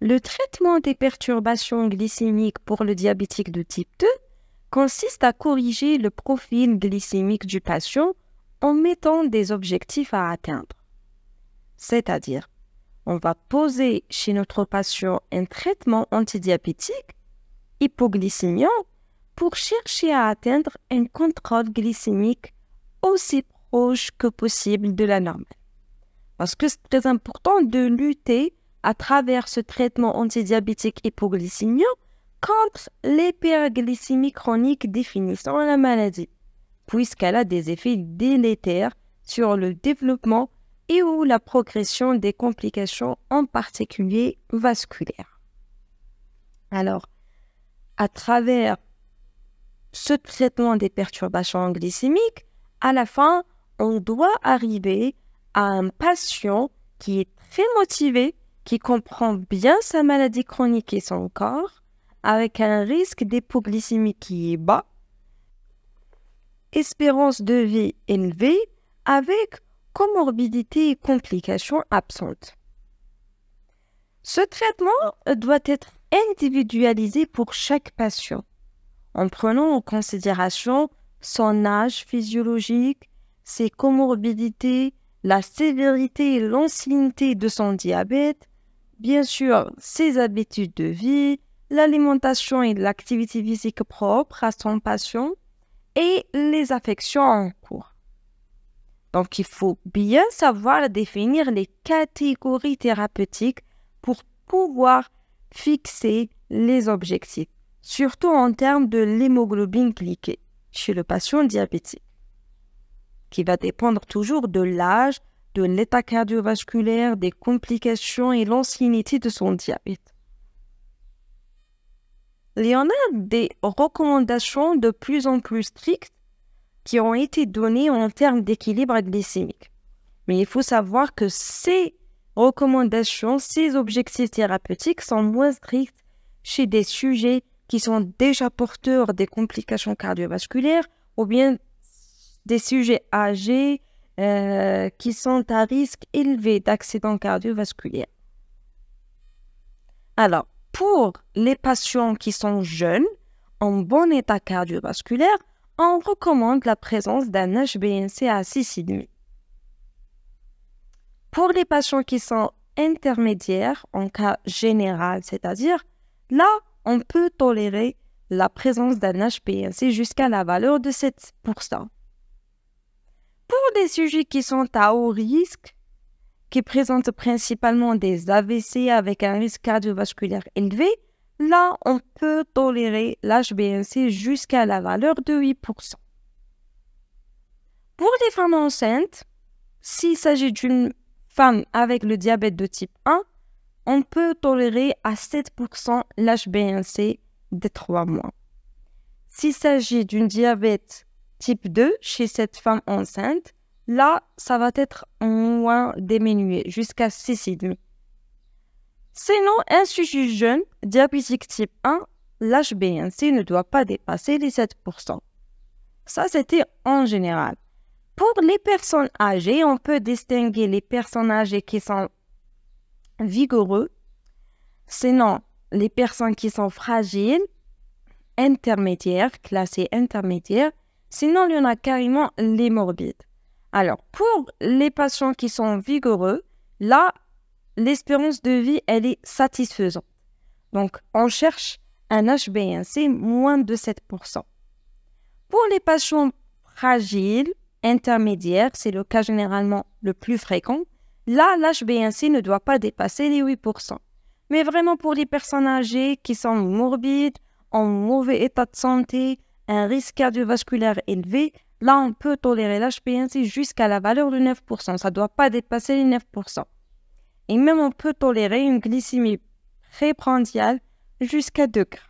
Le traitement des perturbations glycémiques pour le diabétique de type 2 consiste à corriger le profil glycémique du patient en mettant des objectifs à atteindre. C'est-à-dire, on va poser chez notre patient un traitement antidiabétique, hypoglycémiant, pour chercher à atteindre un contrôle glycémique aussi proche que possible de la normale. Parce que c'est très important de lutter à travers ce traitement antidiabétique hypoglycémiant contre l'hyperglycémie chronique définissant la maladie, puisqu'elle a des effets délétères sur le développement et ou la progression des complications, en particulier vasculaires. Alors, à travers ce traitement des perturbations glycémiques, à la fin, on doit arriver à un patient qui est très motivé, qui comprend bien sa maladie chronique et son corps, avec un risque d'hypoglycémie qui est bas, espérance de vie élevée, avec comorbidité et complications absentes. Ce traitement doit être individualisé pour chaque patient, en prenant en considération son âge physiologique, ses comorbidités, la sévérité et l'ancienneté de son diabète, bien sûr ses habitudes de vie, l'alimentation et l'activité physique propre à son patient et les affections en cours. Donc, il faut bien savoir définir les catégories thérapeutiques pour pouvoir fixer les objectifs, surtout en termes de l'hémoglobine glyquée chez le patient diabétique, qui va dépendre toujours de l'âge, de l'état cardiovasculaire, des complications et l'ancienneté de son diabète. Il y en a des recommandations de plus en plus strictes qui ont été données en termes d'équilibre glycémique. Mais il faut savoir que ces recommandations, ces objectifs thérapeutiques sont moins stricts chez des sujets qui sont déjà porteurs des complications cardiovasculaires ou bien des sujets âgés qui sont à risque élevé d'accidents cardiovasculaires. Alors, pour les patients qui sont jeunes, en bon état cardiovasculaire, on recommande la présence d'un HbA1c à 6,5. Pour les patients qui sont intermédiaires, en cas général, c'est-à-dire, là, on peut tolérer la présence d'un HbA1c jusqu'à la valeur de 7%. Pour des sujets qui sont à haut risque, qui présentent principalement des AVC avec un risque cardiovasculaire élevé, là, on peut tolérer l'HbA1c jusqu'à la valeur de 8%. Pour les femmes enceintes, s'il s'agit d'une femme avec le diabète de type 1, on peut tolérer à 7% l'HbA1c des 3 mois. S'il s'agit d'un diabète type 2 chez cette femme enceinte, là, ça va être moins diminué, jusqu'à 6,5. Sinon, un sujet jeune, diabétique type 1, l'HbA1c ne doit pas dépasser les 7%. Ça, c'était en général. Pour les personnes âgées, on peut distinguer les personnes âgées qui sont vigoureux, sinon les personnes qui sont fragiles, intermédiaires, classées intermédiaires, sinon il y en a carrément les morbides. Alors, pour les patients qui sont vigoureux, là, l'espérance de vie, elle est satisfaisante. Donc, on cherche un HbA1c moins de 7%. Pour les patients fragiles, intermédiaires, c'est le cas généralement le plus fréquent, là, l'HbA1c ne doit pas dépasser les 8%. Mais vraiment pour les personnes âgées qui sont morbides, en mauvais état de santé, un risque cardiovasculaire élevé, là, on peut tolérer l'HbA1c jusqu'à la valeur de 9%. Ça ne doit pas dépasser les 9%. Et même, on peut tolérer une glycémie préprandiale jusqu'à 2 grammes.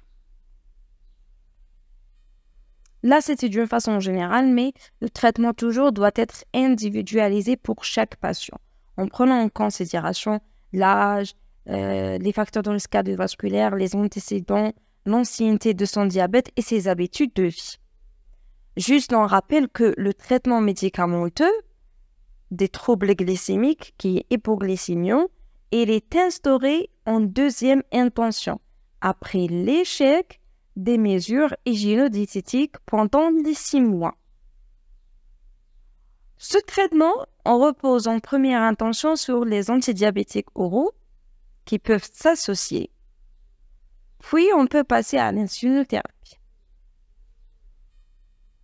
Là, c'était d'une façon générale, mais le traitement toujours doit être individualisé pour chaque patient, en prenant en considération l'âge, les facteurs de risque cardiovasculaire, les antécédents, l'ancienneté de son diabète et ses habitudes de vie. Juste, on rappelle que le traitement médicamenteux des troubles glycémiques, qui est hypoglycémiant, il est instauré en deuxième intention, après l'échec des mesures hygiéno-diététiques pendant les 6 mois. Ce traitement, on repose en première intention sur les antidiabétiques oraux qui peuvent s'associer. Puis, on peut passer à l'insulinothérapie.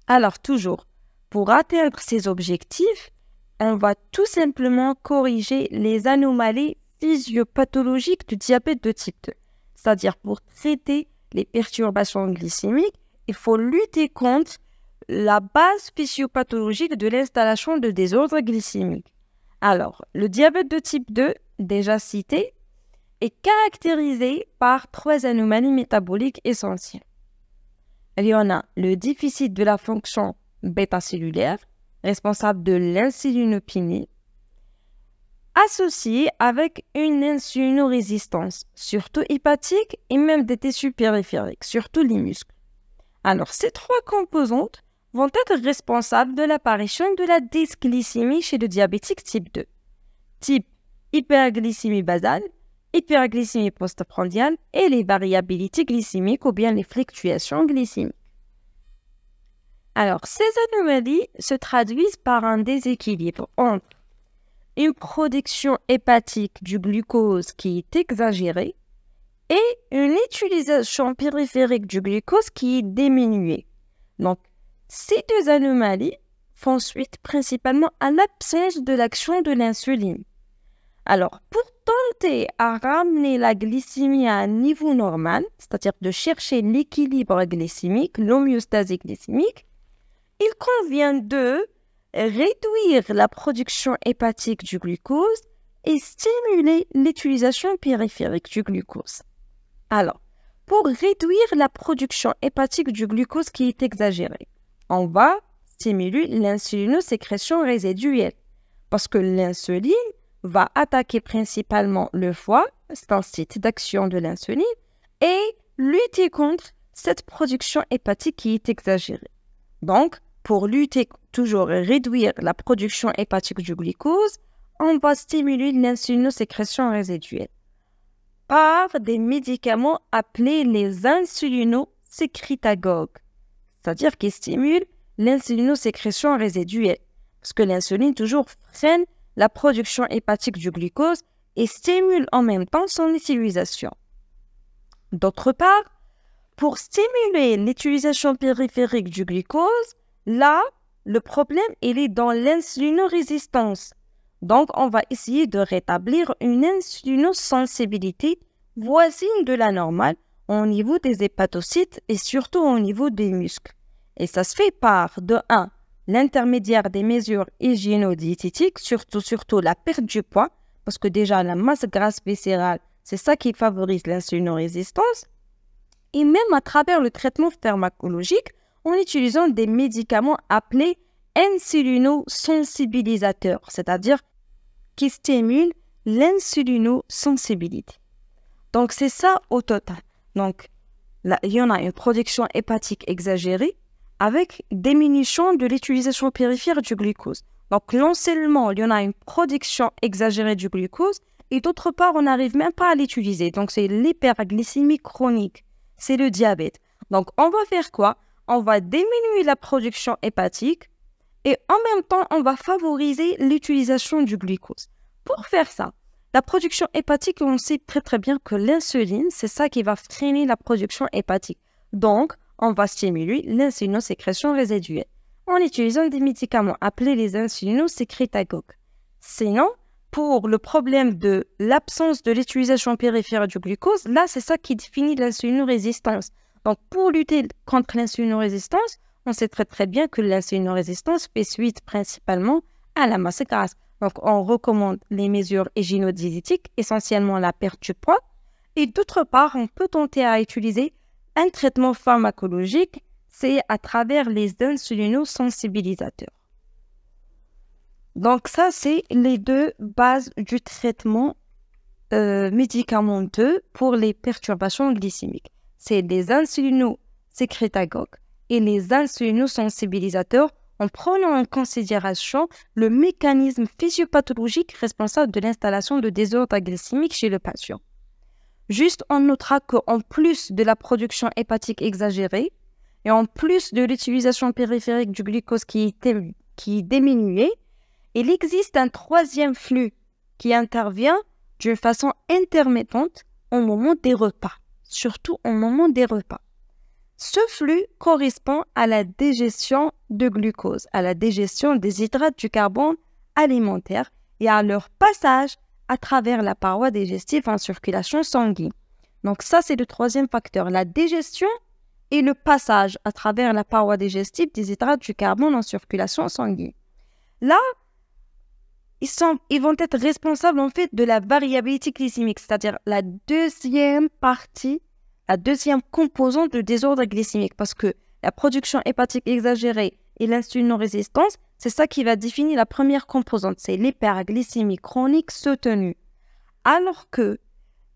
Alors, toujours, pour atteindre ces objectifs, on va tout simplement corriger les anomalies physiopathologiques du diabète de type 2. C'est-à-dire, pour traiter les perturbations glycémiques, il faut lutter contre la base physiopathologique de l'installation de désordre glycémique. Alors, le diabète de type 2, déjà cité, est caractérisé par 3 anomalies métaboliques essentielles. Il y en a le déficit de la fonction bêta-cellulaire, responsable de l'insulinopénie, associé avec une insulinorésistance, surtout hépatique et même des tissus périphériques, surtout les muscles. Alors, ces 3 composantes vont être responsables de l'apparition de la dysglycémie chez le diabétique type 2, type hyperglycémie basale, hyperglycémie postprandiale et les variabilités glycémiques ou bien les fluctuations glycémiques. Alors, ces anomalies se traduisent par un déséquilibre entre une production hépatique du glucose qui est exagérée et une utilisation périphérique du glucose qui est diminuée. Donc, ces 2 anomalies font suite principalement à l'absence de l'action de l'insuline. Alors, pour tenter à ramener la glycémie à un niveau normal, c'est-à-dire de chercher l'équilibre glycémique, l'homéostasie glycémique, il convient de réduire la production hépatique du glucose et stimuler l'utilisation périphérique du glucose. Alors, pour réduire la production hépatique du glucose qui est exagérée, on va stimuler l'insulinosécrétion résiduelle parce que l'insuline va attaquer principalement le foie, c'est un site d'action de l'insuline, et lutter contre cette production hépatique qui est exagérée. Donc, pour lutter, toujours réduire la production hépatique du glucose, on va stimuler l'insulinosécrétion résiduelle par des médicaments appelés les insulinosécrétagogues, c'est-à-dire qui stimulent l'insulinosécrétion résiduelle, parce que l'insuline toujours freine la production hépatique du glucose et stimule en même temps son utilisation. D'autre part, pour stimuler l'utilisation périphérique du glucose, là, le problème, il est dans l'insulinorésistance. Donc, on va essayer de rétablir une insulinosensibilité voisine de la normale au niveau des hépatocytes et surtout au niveau des muscles. Et ça se fait par, de 1, l'intermédiaire des mesures hygiéno-diététiques, surtout la perte du poids, parce que déjà la masse grasse viscérale, c'est ça qui favorise l'insulinorésistance, et même à travers le traitement pharmacologique en utilisant des médicaments appelés insulinosensibilisateurs, c'est-à-dire qui stimulent l'insulinosensibilité. Donc c'est ça au total. Donc là, il y en a une production hépatique exagérée, avec diminution de l'utilisation périphérique du glucose. Donc, non seulement il y en a une production exagérée du glucose, et d'autre part, on n'arrive même pas à l'utiliser. Donc, c'est l'hyperglycémie chronique. C'est le diabète. Donc, on va faire quoi? On va diminuer la production hépatique et en même temps, on va favoriser l'utilisation du glucose. Pour faire ça, la production hépatique, on sait très très bien que l'insuline, c'est ça qui va freiner la production hépatique. Donc, on va stimuler l'insulinosécrétion résiduelle en utilisant des médicaments appelés les insulinosécrétagogues. Sinon, pour le problème de l'absence de l'utilisation périphérique du glucose, là, c'est ça qui définit l'insulinorésistance. Donc, pour lutter contre l'insulinorésistance, on sait très très bien que l'insulinorésistance fait suite principalement à la masse grasse. Donc, on recommande les mesures hygiéno-diététiques, essentiellement la perte du poids. Et d'autre part, on peut tenter à utiliser un traitement pharmacologique, c'est à travers les insulinosensibilisateurs. Donc ça, c'est les 2 bases du traitement médicamenteux pour les perturbations glycémiques. C'est les insulinosécrétagogues et les insulinosensibilisateurs en prenant en considération le mécanisme physiopathologique responsable de l'installation de désordre glycémique chez le patient. Juste, on notera qu'en plus de la production hépatique exagérée et en plus de l'utilisation périphérique du glucose qui est diminuée, il existe un troisième flux qui intervient d'une façon intermittente au moment des repas, surtout au moment des repas. Ce flux correspond à la digestion de glucose, à la digestion des hydrates du carbone alimentaire et à leur passage à travers la paroi digestive en circulation sanguine. Donc ça, c'est le troisième facteur, la digestion et le passage à travers la paroi digestive des hydrates du carbone en circulation sanguine. Là, ils vont être responsables en fait de la variabilité glycémique, c'est-à-dire la deuxième partie, la deuxième composante du désordre glycémique, parce que la production hépatique exagérée et l'insulinorésistance, c'est ça qui va définir la première composante, c'est l'hyperglycémie chronique soutenue. Alors que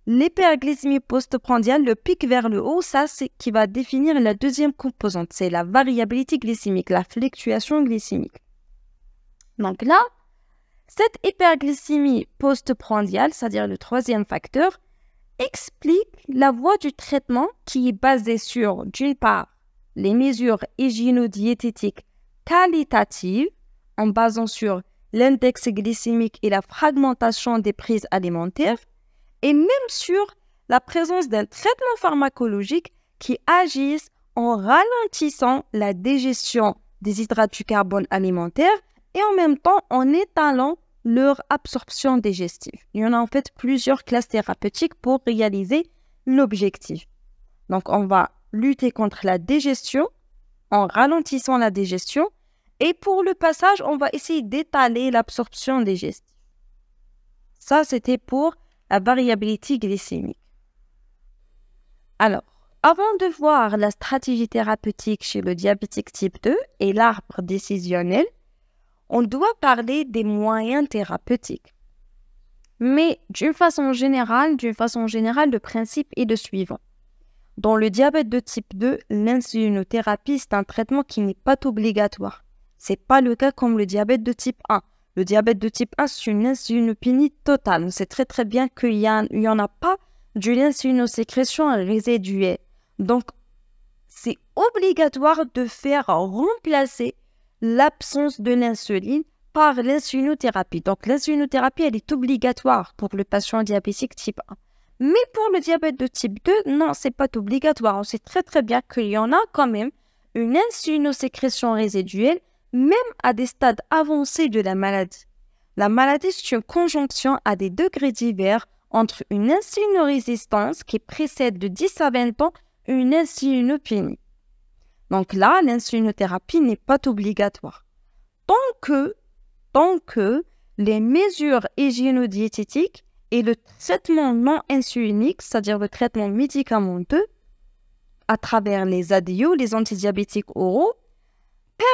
l'hyperglycémie postprandiale, le pic vers le haut, ça c'est qui va définir la deuxième composante, c'est la variabilité glycémique, la fluctuation glycémique. Donc là, cette hyperglycémie postprandiale, c'est-à-dire le troisième facteur, explique la voie du traitement qui est basée sur, d'une part, les mesures hygiéno-diététiques qualitatives en basant sur l'index glycémique et la fragmentation des prises alimentaires et même sur la présence d'un traitement pharmacologique qui agisse en ralentissant la digestion des hydrates du carbone alimentaire et en même temps en étalant leur absorption digestive. Il y en a en fait plusieurs classes thérapeutiques pour réaliser l'objectif. Donc on va lutter contre la digestion en ralentissant la digestion et pour le passage, on va essayer d'étaler l'absorption digestive. Ça, c'était pour la variabilité glycémique. Alors, avant de voir la stratégie thérapeutique chez le diabétique type 2 et l'arbre décisionnel, on doit parler des moyens thérapeutiques. Mais d'une façon générale, le principe est le suivant. Dans le diabète de type 2, l'insulinothérapie, c'est un traitement qui n'est pas obligatoire. Ce n'est pas le cas comme le diabète de type 1. Le diabète de type 1, c'est une insulinopénie totale. On sait très très bien qu'il n'y en a pas de l'insulinosécrétion résiduelle. Donc, c'est obligatoire de faire remplacer l'absence de l'insuline par l'insulinothérapie. Donc, l'insulinothérapie, elle est obligatoire pour le patient diabétique type 1. Mais pour le diabète de type 2, non, c'est pas obligatoire. On sait très très bien qu'il y en a quand même une insulinosécrétion résiduelle, même à des stades avancés de la maladie. La maladie, c'est une conjonction à des degrés divers entre une insulinorésistance qui précède de 10 à 20 ans une insulinopénie. Donc là, l'insulinothérapie n'est pas obligatoire. Tant que les mesures hygiéno-diététiques et le traitement non insulinique, c'est-à-dire le traitement médicamenteux, à travers les ADO, les antidiabétiques oraux,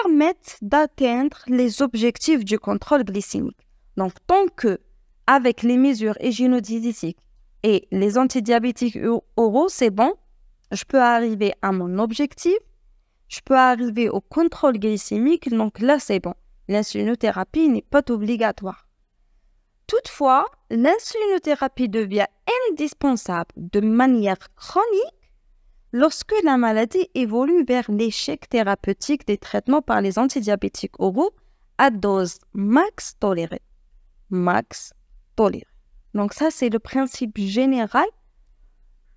permettent d'atteindre les objectifs du contrôle glycémique. Donc, tant que, avec les mesures hygiéno-diététiques et les antidiabétiques oraux, c'est bon, je peux arriver à mon objectif, je peux arriver au contrôle glycémique, donc là, c'est bon. L'insulinothérapie n'est pas obligatoire. Toutefois, l'insulinothérapie devient indispensable de manière chronique lorsque la maladie évolue vers l'échec thérapeutique des traitements par les antidiabétiques oraux à dose max tolérée. Donc ça, c'est le principe général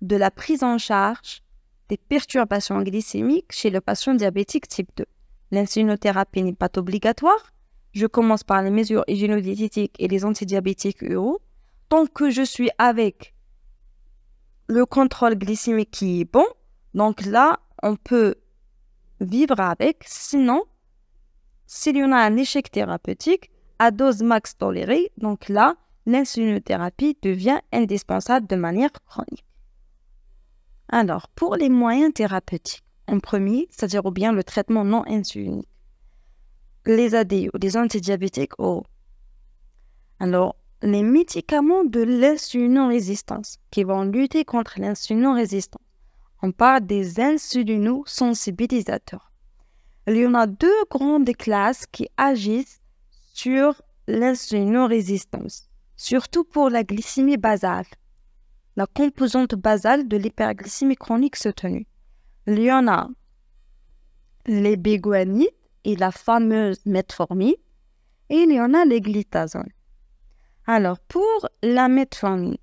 de la prise en charge des perturbations glycémiques chez le patient diabétique type 2. L'insulinothérapie n'est pas obligatoire. Je commence par les mesures hygiéno-diététiques et les antidiabétiques oraux. Tant que je suis avec le contrôle glycémique qui est bon, donc là, on peut vivre avec. Sinon, s'il y en a un échec thérapeutique à dose max tolérée, donc là, l'insulinothérapie devient indispensable de manière chronique. Alors, pour les moyens thérapeutiques, en premier, c'est-à-dire ou bien le traitement non insulinique, les ADO, les antidiabétiques oraux. Alors, les médicaments de l'insulinorésistance qui vont lutter contre l'insulinorésistance, on parle des insulinosensibilisateurs. Il y en a deux grandes classes qui agissent sur l'insulinorésistance, surtout pour la glycémie basale, la composante basale de l'hyperglycémie chronique soutenue. Il y en a les béguanides et la fameuse metformine, et il y en a les glitazones. Alors, pour la metformine,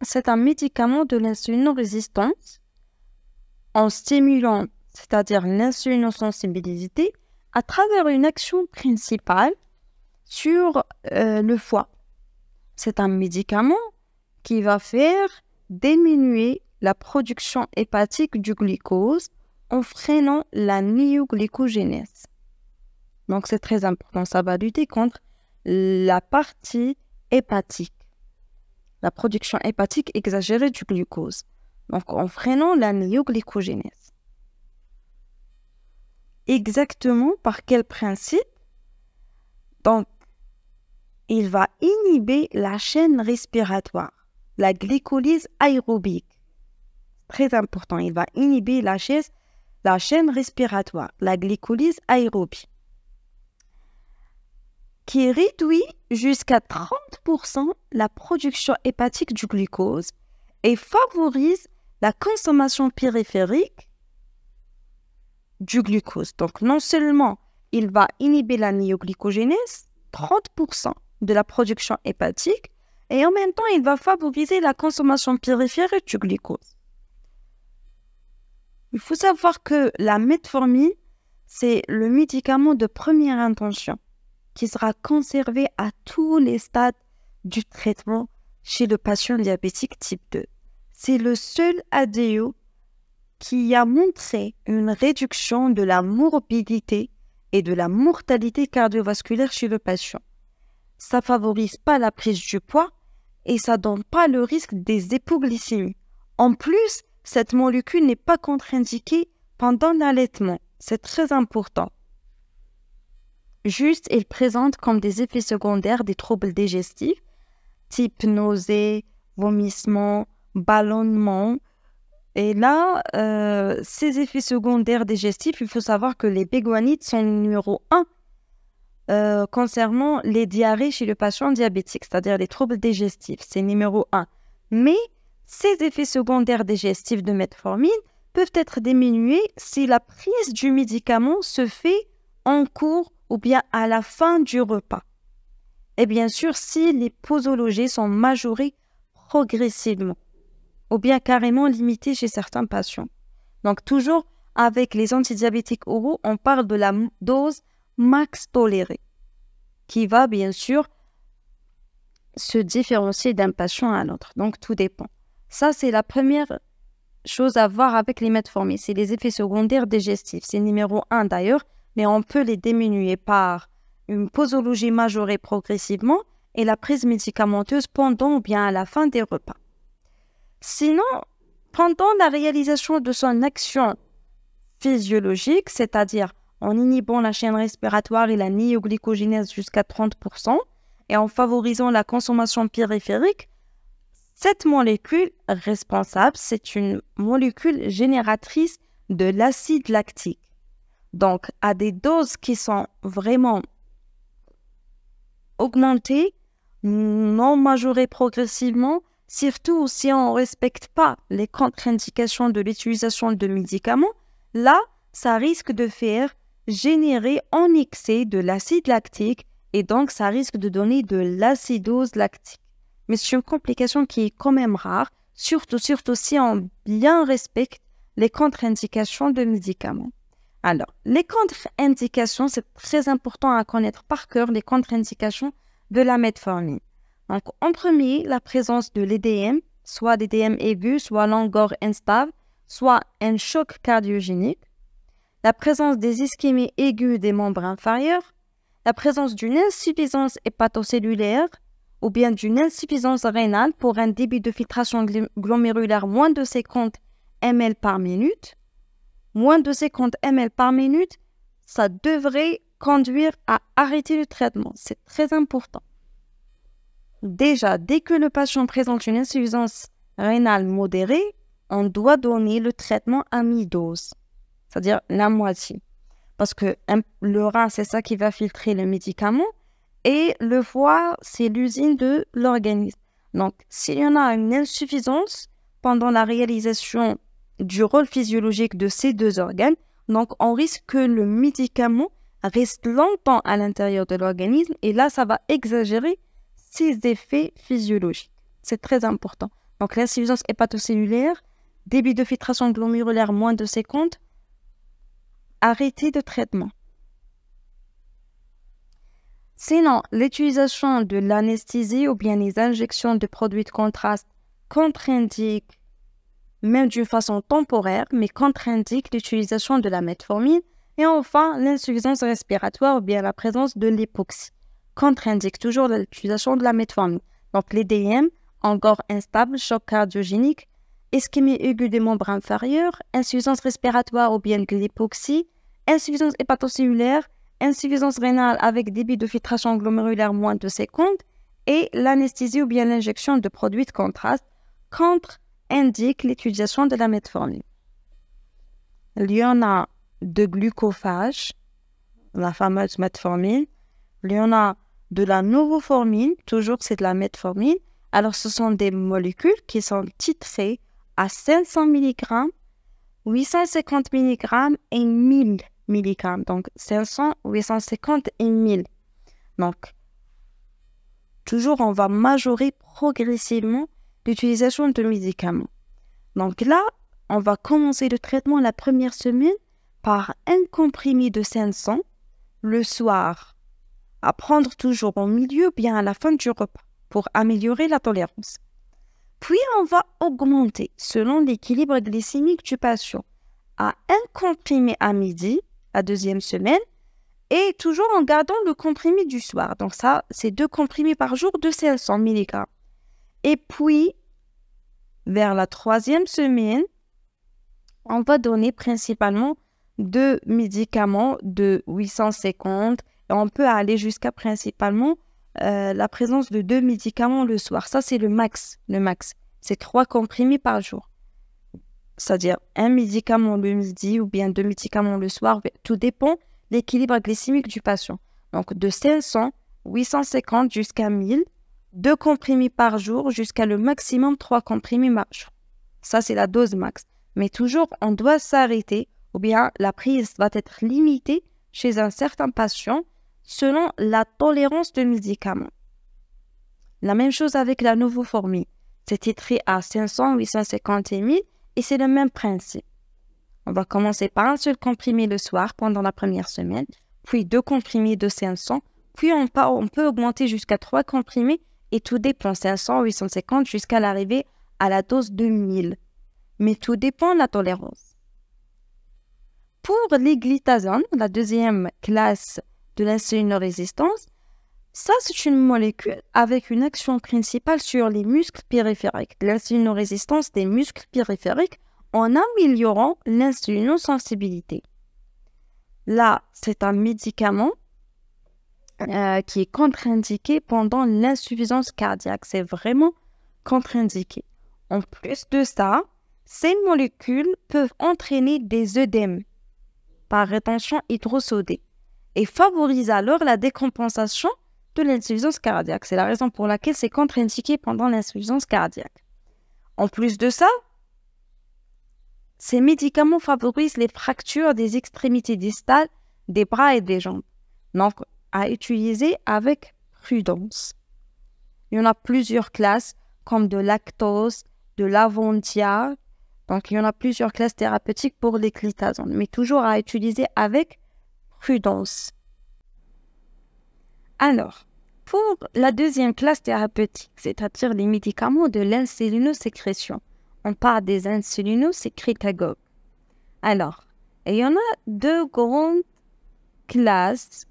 c'est un médicament de l'insulinorésistance en stimulant, c'est-à-dire l'insulinosensibilité, à travers une action principale sur le foie. C'est un médicament qui va faire diminuer la production hépatique du glucose en freinant la néoglycogénèse. Donc, c'est très important. Ça va lutter contre la partie hépatique, la production hépatique exagérée du glucose. Donc, en freinant la néoglycogénèse. Exactement par quel principe? Donc, il va inhiber la chaîne respiratoire, la glycolyse aérobique. Très important, il va inhiber la chaîne respiratoire, la glycolyse aérobique, qui réduit jusqu'à 30% la production hépatique du glucose et favorise la consommation périphérique du glucose. Donc, non seulement il va inhiber la néoglycogénèse, 30% de la production hépatique, et en même temps, il va favoriser la consommation périphérique du glucose. Il faut savoir que la metformine, c'est le médicament de première intention qui sera conservé à tous les stades du traitement chez le patient diabétique type 2. C'est le seul ADO qui a montré une réduction de la morbidité et de la mortalité cardiovasculaire chez le patient. Ça ne favorise pas la prise du poids et ça ne donne pas le risque des hypoglycémies. En plus, cette molécule n'est pas contre-indiquée pendant l'allaitement. C'est très important. Juste, il présente comme des effets secondaires des troubles digestifs, type nausées, vomissements, ballonnements. Et là, ces effets secondaires digestifs, il faut savoir que les béguanides sont numéro 1 concernant les diarrhées chez le patient diabétique, c'est-à-dire les troubles digestifs, c'est numéro 1. Mais ces effets secondaires digestifs de metformine peuvent être diminués si la prise du médicament se fait en cours ou bien à la fin du repas. Et bien sûr, si les posologies sont majorées progressivement ou bien carrément limitées chez certains patients. Donc, toujours avec les antidiabétiques oraux, on parle de la dose max tolérée qui va bien sûr se différencier d'un patient à l'autre. Donc, tout dépend. Ça, c'est la première chose à voir avec les metformines. C'est les effets secondaires digestifs. C'est numéro 1 d'ailleurs, mais on peut les diminuer par une posologie majorée progressivement et la prise médicamenteuse pendant ou bien à la fin des repas. Sinon, pendant la réalisation de son action physiologique, c'est-à-dire en inhibant la chaîne respiratoire et la néoglycogénèse jusqu'à 30% et en favorisant la consommation périphérique, cette molécule responsable, c'est une molécule génératrice de l'acide lactique. Donc, à des doses qui sont vraiment augmentées, non majorées progressivement, surtout si on ne respecte pas les contre-indications de l'utilisation de médicaments, là, ça risque de faire générer en excès de l'acide lactique et donc ça risque de donner de l'acidose lactique. Mais c'est une complication qui est quand même rare, surtout si on bien respecte les contre-indications de médicaments. Alors, les contre-indications, c'est très important à connaître par cœur, les contre-indications de la metformine. Donc, en premier, la présence de l'EDM, soit l'EDM aigu, soit l'angor instable, soit un choc cardiogénique, la présence des ischémies aiguës des membres inférieurs, la présence d'une insuffisance hépatocellulaire ou bien d'une insuffisance rénale pour un débit de filtration glomérulaire moins de 50 ml par minute. Moins de 50 ml par minute, ça devrait conduire à arrêter le traitement. C'est très important. Déjà, dès que le patient présente une insuffisance rénale modérée, on doit donner le traitement à mi-dose. c'est-à-dire la moitié. Parce que le rein, c'est ça qui va filtrer le médicament et le foie, c'est l'usine de l'organisme. Donc, s'il y en a une insuffisance pendant la réalisation du rôle physiologique de ces deux organes, donc on risque que le médicament reste longtemps à l'intérieur de l'organisme et là, ça va exagérer ses effets physiologiques. C'est très important. Donc, l'insuffisance hépatocellulaire, débit de filtration glomérulaire moins de 50, arrêter de traitement. Sinon, l'utilisation de l'anesthésie ou bien les injections de produits de contraste contre-indiquent, même d'une façon temporaire, mais contre-indiquent l'utilisation de la metformine. Et enfin, l'insuffisance respiratoire ou bien la présence de l'hypoxie contre-indique toujours l'utilisation de la metformine. Donc, les DM, encore instable, choc cardiogénique, ischémie aiguë des membres inférieurs, insuffisance respiratoire ou bien de l'hypoxie, insuffisance hépatocellulaire, insuffisance rénale avec débit de filtration glomérulaire moins de 50 et l'anesthésie ou bien l'injection de produits de contraste contre-indique l'utilisation de la metformine. Il y en a de glucophage, la fameuse metformine. Il y en a de la novoformine, toujours c'est de la metformine. Alors ce sont des molécules qui sont titrées à 500 mg, 850 mg et 1000 mg. Donc 500, 850 et 1000. Donc toujours on va majorer progressivement l'utilisation de médicaments. Donc là, on va commencer le traitement la première semaine par un comprimé de 500 le soir, à prendre toujours au milieu, bien à la fin du repas, pour améliorer la tolérance. Puis, on va augmenter selon l'équilibre glycémique du patient à un comprimé à midi, la deuxième semaine, et toujours en gardant le comprimé du soir. Donc ça, c'est 2 comprimés par jour de 500 mg. Et puis, vers la troisième semaine, on va donner principalement 2 médicaments de 850 et on peut aller jusqu'à principalement la présence de 2 médicaments le soir. Ça, c'est le max. Le max, c'est 3 comprimés par jour. C'est-à-dire un médicament le midi ou bien 2 médicaments le soir. Tout dépend de l'équilibre glycémique du patient. Donc, de 500, 850 jusqu'à 1000, 2 comprimés par jour jusqu'à le maximum 3 comprimés par jour. Ça, c'est la dose max. Mais toujours, on doit s'arrêter ou bien la prise va être limitée chez un certain patient selon la tolérance de médicaments. La même chose avec la novoformine. C'est titré à 500, 850 et 1000 et c'est le même principe. On va commencer par un seul comprimé le soir pendant la première semaine, puis 2 comprimés de 500, puis on peut augmenter jusqu'à 3 comprimés et tout dépend 500, 850 jusqu'à l'arrivée à la dose de 1000. Mais tout dépend de la tolérance. Pour les glitazones, la deuxième classe de l'insulinorésistance, ça c'est une molécule avec une action principale sur les muscles périphériques, l'insulinorésistance des muscles périphériques en améliorant l'insulinosensibilité. Là, c'est un médicament qui est contre-indiqué pendant l'insuffisance cardiaque. C'est vraiment contre-indiqué. En plus de ça, ces molécules peuvent entraîner des œdèmes par rétention hydrosodée et favorisent alors la décompensation de l'insuffisance cardiaque. C'est la raison pour laquelle c'est contre-indiqué pendant l'insuffisance cardiaque. En plus de ça, ces médicaments favorisent les fractures des extrémités distales des bras et des jambes. Donc, à utiliser avec prudence. Il y en a plusieurs classes, comme de lactose, de l'avantia. Donc, il y en a plusieurs classes thérapeutiques pour les glitazones, mais toujours à utiliser avec prudence. Alors, pour la deuxième classe thérapeutique, c'est-à-dire les médicaments de l'insulinosécrétion, on parle des insulinosécrétagogues. Alors, il y en a 2 grandes classes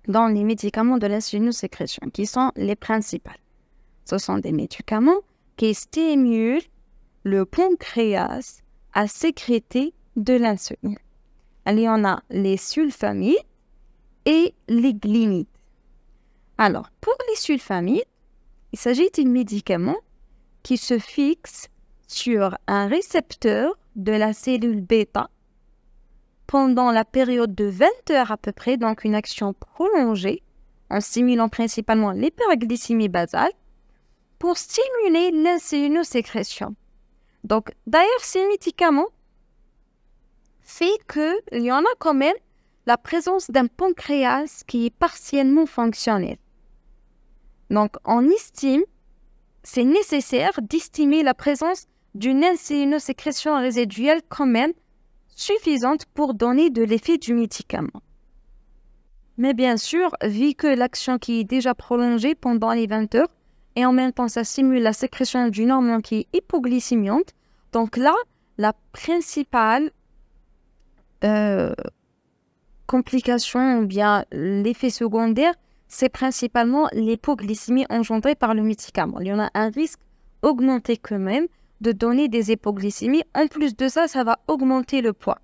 dans les médicaments de l'insulinosécrétion, qui sont les principales. Ce sont des médicaments qui stimulent le pancréas à sécréter de l'insuline. Il y en a les sulfamides et les glinides. Alors, pour les sulfamides, il s'agit d'un médicament qui se fixe sur un récepteur de la cellule bêta pendant la période de 20 heures à peu près, donc une action prolongée, en stimulant principalement l'hyperglycémie basale, pour stimuler l'insulinosécrétion. Donc, d'ailleurs, ces médicaments fait qu'il y en a quand même la présence d'un pancréas qui est partiellement fonctionnel. Donc, on estime, c'est nécessaire d'estimer la présence d'une insulinosécrétion résiduelle quand même suffisante pour donner de l'effet du médicament. Mais bien sûr, vu que l'action qui est déjà prolongée pendant les 20 heures, et en même temps ça simule la sécrétion d'une hormone qui est hypoglycémiante, donc là, la principale complication ou bien l'effet secondaire, c'est principalement l'hypoglycémie engendrée par le médicament. Il y en a un risque augmenté quand même de donner des hypoglycémies. En plus de ça, ça va augmenter le poids.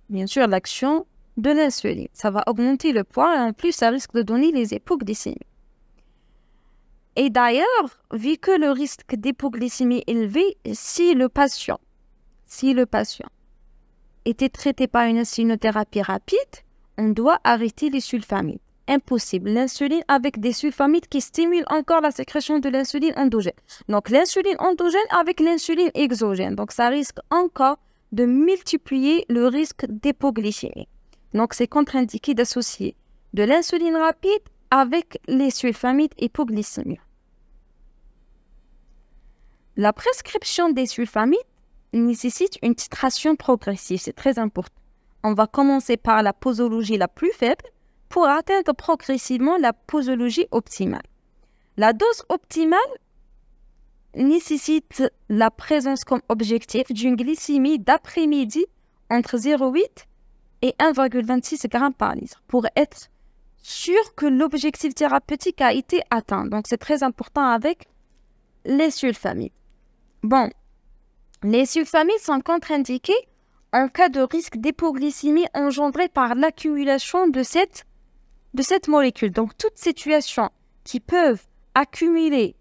Bien sûr, l'action de l'insuline, ça va augmenter le poids et en plus, ça risque de donner les hypoglycémies. Et d'ailleurs, vu que le risque d'hypoglycémie est élevé, si le patient était traité par une insulinothérapie rapide, on doit arrêter les sulfamides. Impossible. L'insuline avec des sulfamides qui stimulent encore la sécrétion de l'insuline endogène. Donc, l'insuline endogène avec l'insuline exogène. Donc, ça risque encore de multiplier le risque d'hypoglycémie. Donc, c'est contre-indiqué d'associer de l'insuline rapide avec les sulfamides hypoglycémiques. La prescription des sulfamides nécessite une titration progressive, c'est très important. On va commencer par la posologie la plus faible pour atteindre progressivement la posologie optimale. La dose optimale nécessite la présence comme objectif d'une glycémie d'après-midi entre 0,8 et 1,26 g par litre pour être sûr que l'objectif thérapeutique a été atteint. Donc, c'est très important avec les sulfamides. Bon, les sulfamides sont contre-indiqués en cas de risque d'hypoglycémie engendrée par l'accumulation de cette molécule. Donc, toutes situations qui peuvent accumuler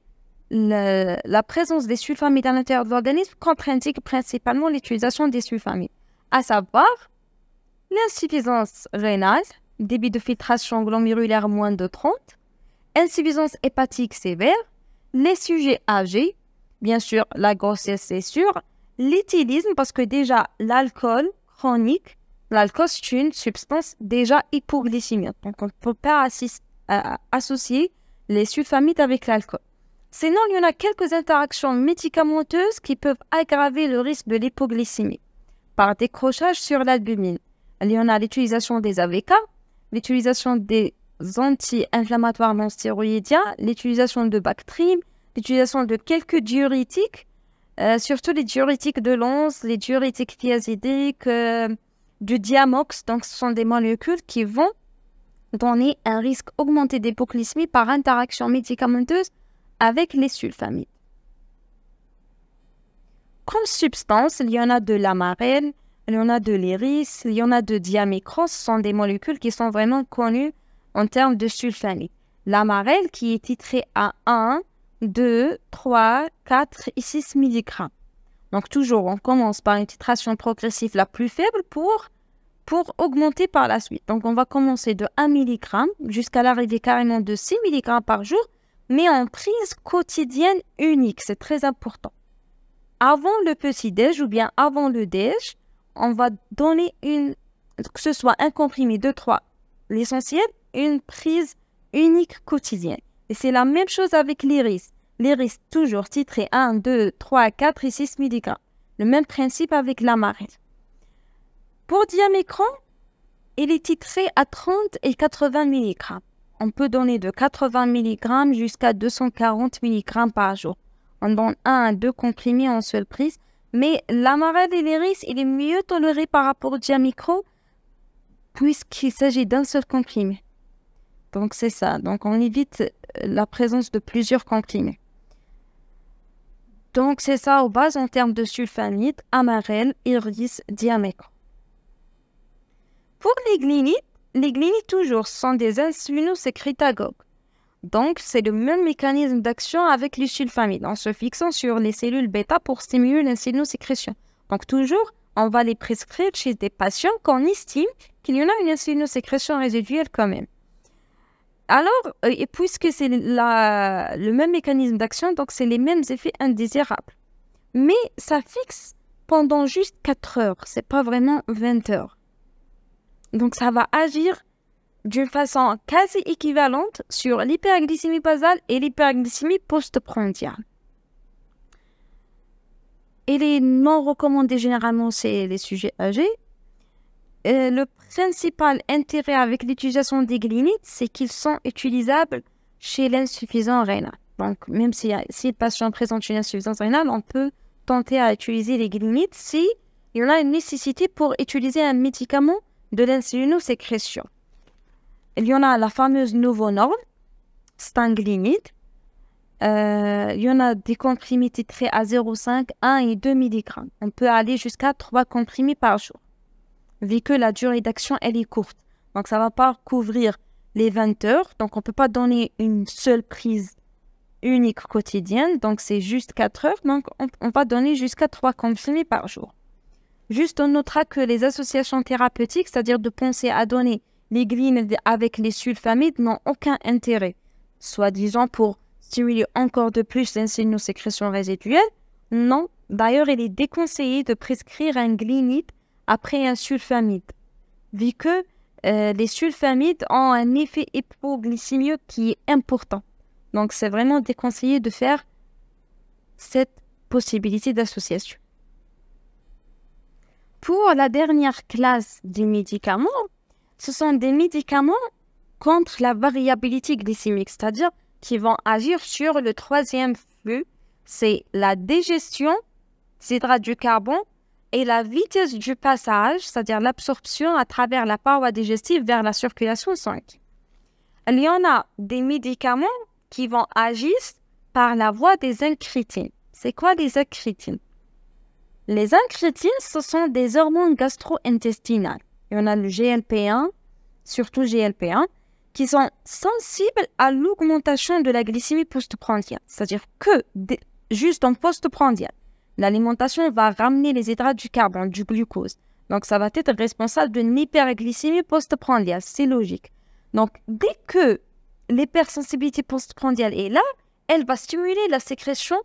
la présence des sulfamides à l'intérieur de l'organisme contre-indiquent principalement l'utilisation des sulfamides, à savoir l'insuffisance rénale, débit de filtration glomérulaire moins de 30, insuffisance hépatique sévère, les sujets âgés, bien sûr la grossesse c'est sûr, l'éthylisme parce que déjà l'alcool chronique, l'alcool c'est une substance déjà hypoglycémique, donc on ne peut pas associer les sulfamides avec l'alcool. Sinon, il y en a quelques interactions médicamenteuses qui peuvent aggraver le risque de l'hypoglycémie par décrochage sur l'albumine. Il y en a l'utilisation des AVK, l'utilisation des anti-inflammatoires non stéroïdiens, l'utilisation de Bactrim, l'utilisation de quelques diurétiques, surtout les diurétiques de l'once, les diurétiques thiazidiques, du Diamox. Donc, ce sont des molécules qui vont donner un risque augmenté d'hypoglycémie par interaction médicamenteuse avec les sulfamides. Comme substance, il y en a de l'amarel, il y en a de l'iris, il y en a de diamicron. Ce sont des molécules qui sont vraiment connues en termes de sulfamides. L'amarel qui est titré à 1, 2, 3, 4 et 6 mg. Donc toujours, on commence par une titration progressive la plus faible pour augmenter par la suite. Donc on va commencer de 1 mg jusqu'à l'arrivée carrément de 6 mg par jour, mais en prise quotidienne unique. C'est très important. Avant le petit-déj ou bien avant le déj, on va donner que ce soit un comprimé de 3, l'essentiel, une prise unique quotidienne. Et c'est la même chose avec l'iris. L'iris, toujours titré 1, 2, 3, 4 et 6 mg. Le même principe avec l'amarel. Pour diamicron, il est titré à 30 et 80 mg. On peut donner de 80 mg jusqu'à 240 mg par jour. On donne 1 à 2 comprimés en seule prise. Mais l'amarel et l'iris, il est mieux toléré par rapport au diamicron puisqu'il s'agit d'un seul comprimé. Donc, c'est ça. Donc, on évite la présence de plusieurs comprimés. Donc, c'est ça aux bases en termes de sulfamides, amarel, iris, diamicron. Pour les glénites toujours sont des insulinosécrétagogues. Donc, c'est le même mécanisme d'action avec les sulfamides, en se fixant sur les cellules bêta pour stimuler l'insulinosécrétion. Donc, toujours, on va les prescrire chez des patients qu'on estime qu'il y en a une insulinosécrétion résiduelle quand même. Alors, et puisque c'est le même mécanisme d'action, donc c'est les mêmes effets indésirables. Mais ça fixe pendant juste 4 heures, c'est pas vraiment 20 heures. Donc ça va agir d'une façon quasi équivalente sur l'hyperglycémie basale et l'hyperglycémie postprandiale. Et les non recommandés généralement, c'est les sujets âgés. Le principal intérêt avec l'utilisation des glynides, c'est qu'ils sont utilisables chez l'insuffisant rénal. Donc, même si le patient présente une insuffisance rénale, on peut tenter à utiliser les glynides s'il y en a une nécessité pour utiliser un médicament de l'insulinosécrétion. Il y en a la fameuse Novonorm, c'est un glynide. Il y en a des comprimés titrés à 0,5, 1 et 2 mg. On peut aller jusqu'à 3 comprimés par jour, vu que la durée d'action, elle est courte. Donc, ça ne va pas couvrir les 20 heures. Donc, on ne peut pas donner une seule prise unique quotidienne. Donc, c'est juste 4 heures. Donc, on va donner jusqu'à 3 comprimés par jour. Juste, on notera que les associations thérapeutiques, c'est-à-dire de penser à donner les glynides avec les sulfamides, n'ont aucun intérêt, soi-disant pour stimuler encore de plus l'insulinosécrétion résiduelle. Non, d'ailleurs, il est déconseillé de prescrire un glynide après un sulfamide, vu que les sulfamides ont un effet hypoglycémique qui est important. Donc, c'est vraiment déconseillé de faire cette possibilité d'association. Pour la dernière classe des médicaments, ce sont des médicaments contre la variabilité glycémique, c'est-à-dire qui vont agir sur le troisième flux, c'est la digestion des hydrates du carbone et la vitesse du passage, c'est-à-dire l'absorption à travers la paroi digestive vers la circulation sanguine. Il y en a des médicaments qui vont agir par la voie des incrétines. C'est quoi les incrétines? Les incrétines, ce sont des hormones gastro-intestinales. Il y en a le GLP-1, surtout GLP-1, qui sont sensibles à l'augmentation de la glycémie postprandiale. C'est-à-dire que, juste en postprandiale, l'alimentation va ramener les hydrates du carbone, du glucose. Donc, ça va être responsable d'une hyperglycémie postprandiale. C'est logique. Donc, dès que l'hypersensibilité postprandiale est là, elle va stimuler la sécrétion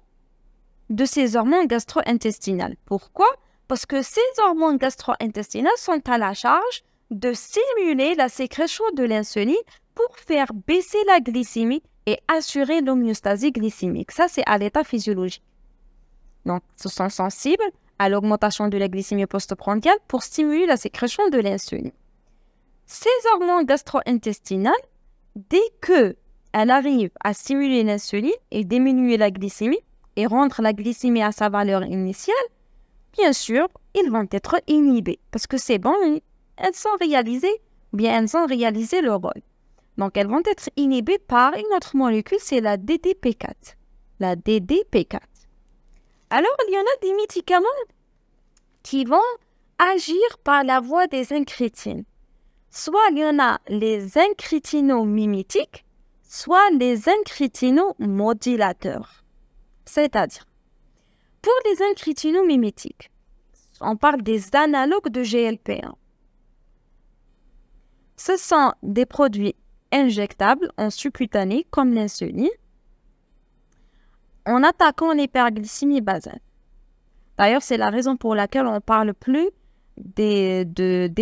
de ces hormones gastro-intestinales. Pourquoi? Parce que ces hormones gastro-intestinales sont à la charge de stimuler la sécrétion de l'insuline pour faire baisser la glycémie et assurer l'homéostasie glycémique. Ça, c'est à l'état physiologique. Donc, ils sont sensibles à l'augmentation de la glycémie postprandiale pour stimuler la sécrétion de l'insuline. Ces hormones gastro-intestinales, dès qu'elles arrivent à stimuler l'insuline et diminuer la glycémie et rendre la glycémie à sa valeur initiale, bien sûr, ils vont être inhibés parce que c'est bon, elles ont réalisé leur rôle. Donc, elles vont être inhibées par une autre molécule, c'est la DDP4. La DDP4. Alors, il y en a des médicaments qui vont agir par la voie des incrétines. Soit il y en a les incrétinomimétiques, soit les incrétinomodulateurs. C'est-à-dire, pour les incrétinomimétiques, on parle des analogues de GLP-1. Ce sont des produits injectables en subcutané comme l'insuline en attaquant l'hyperglycémie basale. D'ailleurs, c'est la raison pour laquelle on ne parle plus des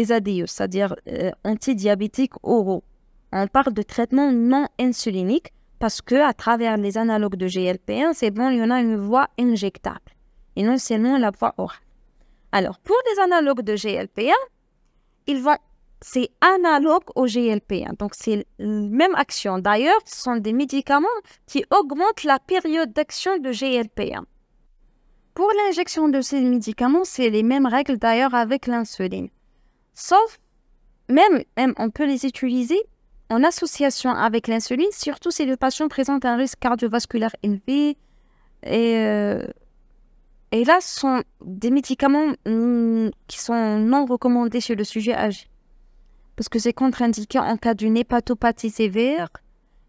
ADE, c'est-à-dire antidiabétiques oraux. On parle de traitement non insulinique parce qu'à travers les analogues de GLP-1, c'est bon, il y en a une voie injectable et non seulement la voie orale. Alors, pour les analogues de GLP-1, c'est analogue au GLP-1. Donc, c'est la même action. D'ailleurs, ce sont des médicaments qui augmentent la période d'action de GLP-1. Pour l'injection de ces médicaments, c'est les mêmes règles d'ailleurs avec l'insuline. Sauf, même on peut les utiliser en association avec l'insuline, surtout si le patient présente un risque cardiovasculaire élevé. Et là, ce sont des médicaments qui sont non recommandés chez le sujet âgé. Parce que c'est contre-indiqué en cas d'une hépatopathie sévère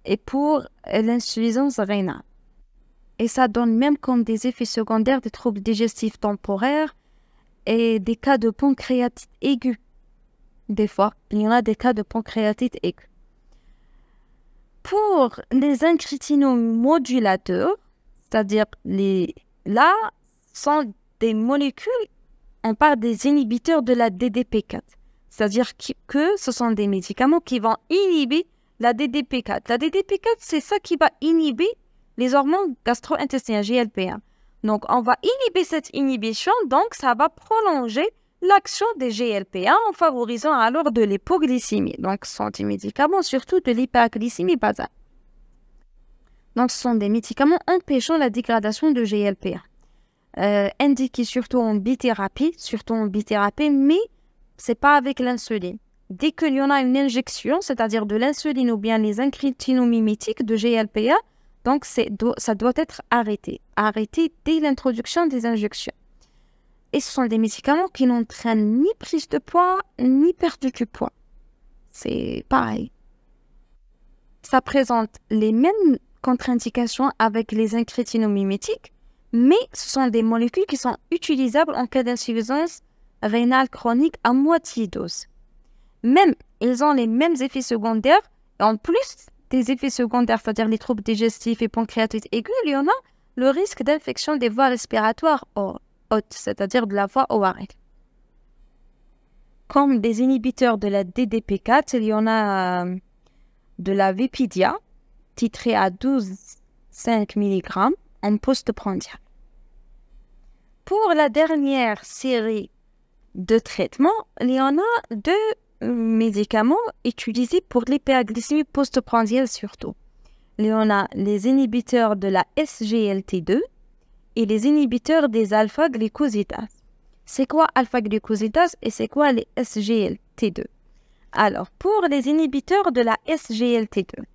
et pour l'insuffisance rénale. Et ça donne même comme des effets secondaires des troubles digestifs temporaires et des cas de pancréatite aiguë. Des fois, il y en a des cas de pancréatite aiguë. Pour les incrétinomodulateurs, c'est-à-dire là, sont des molécules, on parle des inhibiteurs de la DDP4. C'est-à-dire que ce sont des médicaments qui vont inhiber la DDP4. La DDP4, c'est ça qui va inhiber les hormones gastro-intestinales, GLP-1. Donc, on va inhiber cette inhibition, donc ça va prolonger l'action des GLP-1 en favorisant alors de l'hypoglycémie. Donc, ce sont des médicaments surtout de l'hyperglycémie basale. Donc, ce sont des médicaments empêchant la dégradation de GLP-1. Indiqués surtout en bithérapie, mais ce n'est pas avec l'insuline. Dès qu'il y en a une injection, c'est-à-dire de l'insuline ou bien les incrétinomimétiques de GLP-1, donc ça doit être arrêté dès l'introduction des injections. Et ce sont des médicaments qui n'entraînent ni prise de poids, ni perte du poids. C'est pareil. Ça présente les mêmes contre-indications avec les incrétinomimétiques, mais ce sont des molécules qui sont utilisables en cas d'insuffisance rénale chronique à moitié dose. Même, ils ont les mêmes effets secondaires, et en plus des effets secondaires, c'est-à-dire les troubles digestifs et pancréatite aiguë, il y en a le risque d'infection des voies respiratoires hautes, c'est-à-dire de la voie ORL. Comme des inhibiteurs de la DDP4, il y en a de la Vipidia, titrée à 12,5 mg en postprandial. Pour la dernière série de traitements, il y en a deux médicaments utilisés pour l'hyperglycémie postprandiale surtout. Il y en a les inhibiteurs de la SGLT2 et les inhibiteurs des alpha-glycosidases. C'est quoi alpha-glycosidase et c'est quoi les SGLT2? Alors, pour les inhibiteurs de la SGLT2,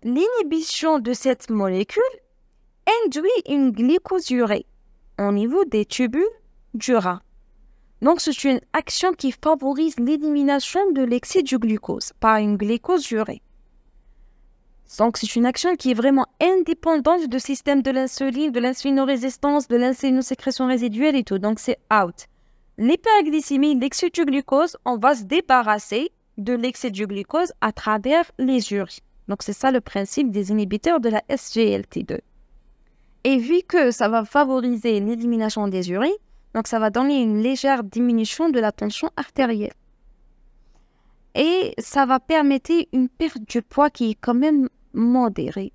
l'inhibition de cette molécule induit une glycosurée au niveau des tubules du rein. Donc, c'est une action qui favorise l'élimination de l'excès du glucose par une glycosurée. Donc, c'est une action qui est vraiment indépendante du système de l'insuline, de l'insulinorésistance, de l'insulinosécrétion résiduelle et tout. Donc, c'est out. L'hyperglycémie, l'excès du glucose, on va se débarrasser de l'excès du glucose à travers les urines. Donc, c'est ça le principe des inhibiteurs de la SGLT2. Et vu que ça va favoriser l'élimination des urines, donc ça va donner une légère diminution de la tension artérielle. Et ça va permettre une perte du poids qui est quand même modérée.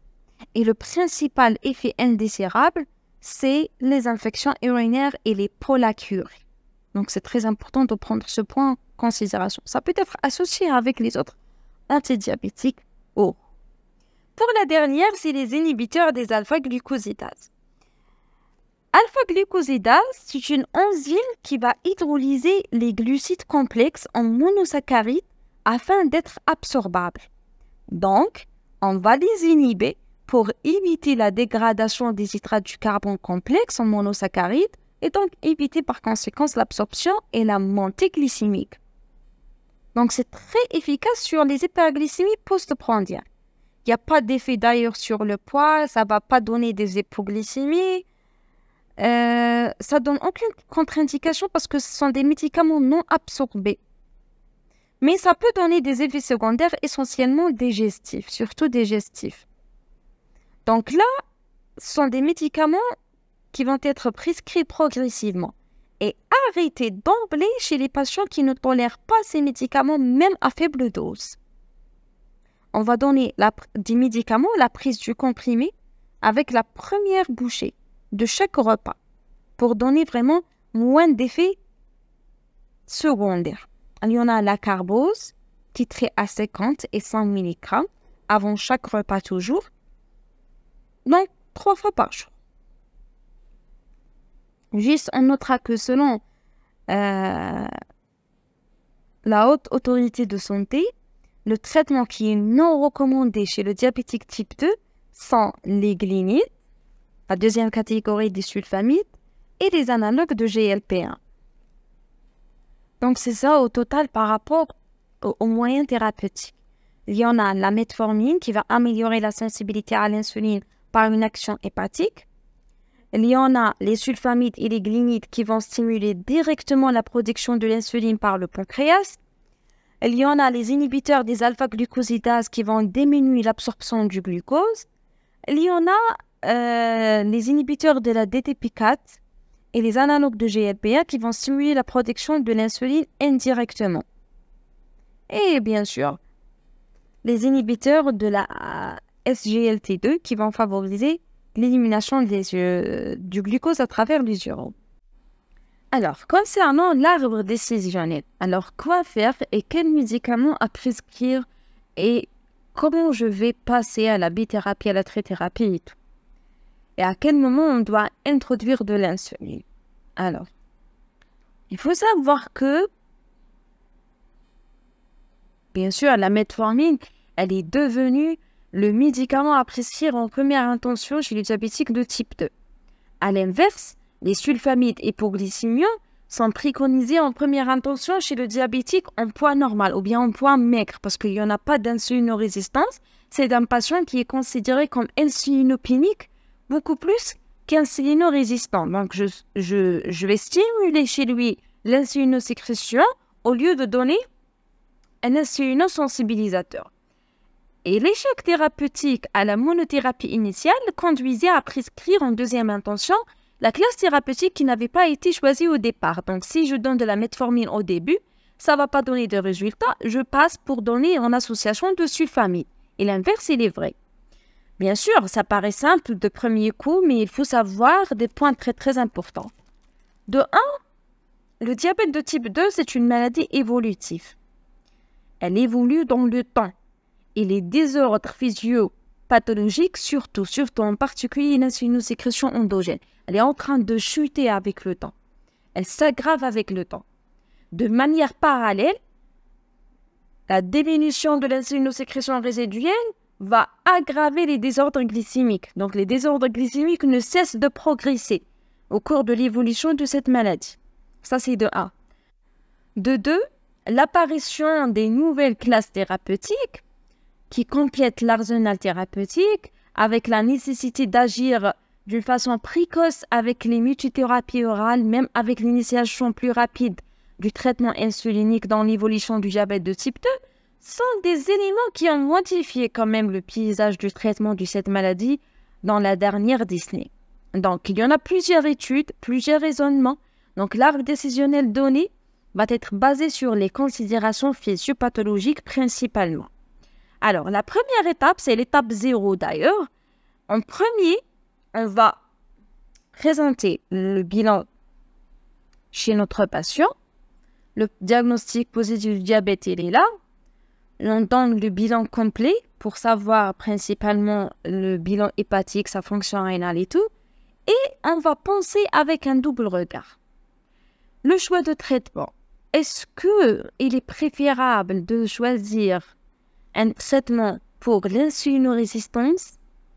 Et le principal effet indésirable, c'est les infections urinaires et les pollakiuries. Donc, c'est très important de prendre ce point en considération. Ça peut être associé avec les autres antidiabétiques. Pour la dernière, c'est les inhibiteurs des alpha-glucosidases. Alpha-glucosidase, c'est une enzyme qui va hydrolyser les glucides complexes en monosaccharides afin d'être absorbables. Donc, on va les inhiber pour éviter la dégradation des hydrates du carbone complexe en monosaccharides et donc éviter par conséquent l'absorption et la montée glycémique. Donc, c'est très efficace sur les hyperglycémies postprandiales. Il n'y a pas d'effet d'ailleurs sur le poids, ça ne va pas donner des hypoglycémies. Ça donne aucune contre-indication parce que ce sont des médicaments non absorbés. Mais ça peut donner des effets secondaires essentiellement digestifs, surtout digestifs. Donc là, ce sont des médicaments qui vont être prescrits progressivement et arrêtés d'emblée chez les patients qui ne tolèrent pas ces médicaments même à faible dose. On va donner des médicaments, la prise du comprimé avec la première bouchée de chaque repas pour donner vraiment moins d'effets secondaires. Il y en a la carbose, titrée à 50 et 100 mg avant chaque repas toujours, donc 3 fois par jour. Juste, on notera que selon la haute autorité de santé, le traitement qui est non recommandé chez le diabétique type 2 sont les glynides, la deuxième catégorie des sulfamides, et les analogues de GLP-1. Donc, c'est ça au total par rapport aux moyens thérapeutiques. Il y en a la metformine qui va améliorer la sensibilité à l'insuline par une action hépatique. Il y en a les sulfamides et les glycides qui vont stimuler directement la production de l'insuline par le pancréas. Il y en a les inhibiteurs des alpha-glucosidases qui vont diminuer l'absorption du glucose. Il y en a les inhibiteurs de la DTP4 et les analogues de GLP-1 qui vont stimuler la production de l'insuline indirectement. Et bien sûr, les inhibiteurs de la SGLT2 qui vont favoriser l'élimination du glucose à travers les urines. Alors, concernant l'arbre décisionnel, alors quoi faire et quels médicaments à prescrire et comment je vais passer à la bithérapie, à la trithérapie et tout. Et à quel moment on doit introduire de l'insuline. Alors, il faut savoir que, bien sûr, la metformine, elle est devenue le médicament à prescrire en première intention chez les diabétiques de type 2. À l'inverse, les sulfamides hypoglycémiens sont préconisés en première intention chez le diabétique en poids normal ou bien en poids maigre parce qu'il n'y en a pas d'insulinorésistance. C'est un patient qui est considéré comme insulinopénique beaucoup plus qu'insulinorésistant. Donc, je vais stimuler chez lui l'insulinosécrétion au lieu de donner un insulinosensibilisateur. Et l'échec thérapeutique à la monothérapie initiale conduisait à prescrire en deuxième intention la classe thérapeutique qui n'avait pas été choisie au départ. Donc, si je donne de la metformine au début, ça ne va pas donner de résultats. Je passe pour donner en association de sulfamide. Et l'inverse, il est vrai. Bien sûr, ça paraît simple de premier coup, mais il faut savoir des points très très importants. De 1, le diabète de type 2, c'est une maladie évolutive. Elle évolue dans le temps. Et les désordres physiopathologiques, surtout en particulier l'insulinosécrétion endogène, elle est en train de chuter avec le temps. Elle s'aggrave avec le temps. De manière parallèle, la diminution de l'insulinosécrétion résiduelle va aggraver les désordres glycémiques. Donc, les désordres glycémiques ne cessent de progresser au cours de l'évolution de cette maladie. Ça, c'est de 1. De 2, l'apparition des nouvelles classes thérapeutiques qui complètent l'arsenal thérapeutique avec la nécessité d'agir d'une façon précoce avec les multithérapies orales, même avec l'initiation plus rapide du traitement insulinique dans l'évolution du diabète de type 2, sont des éléments qui ont modifié quand même le paysage du traitement de cette maladie dans la dernière décennie. Donc, il y en a plusieurs études, plusieurs raisonnements. Donc, l'arbre décisionnel donné va être basé sur les considérations physiopathologiques principalement. Alors, la première étape, c'est l'étape 0 d'ailleurs. En premier, on va présenter le bilan chez notre patient. Le diagnostic positif du diabète, il est là. On donne le bilan complet pour savoir principalement le bilan hépatique, sa fonction rénale et tout. Et on va penser avec un double regard. Le choix de traitement. Est-ce qu'il est préférable de choisir un traitement pour l'insulinorésistance,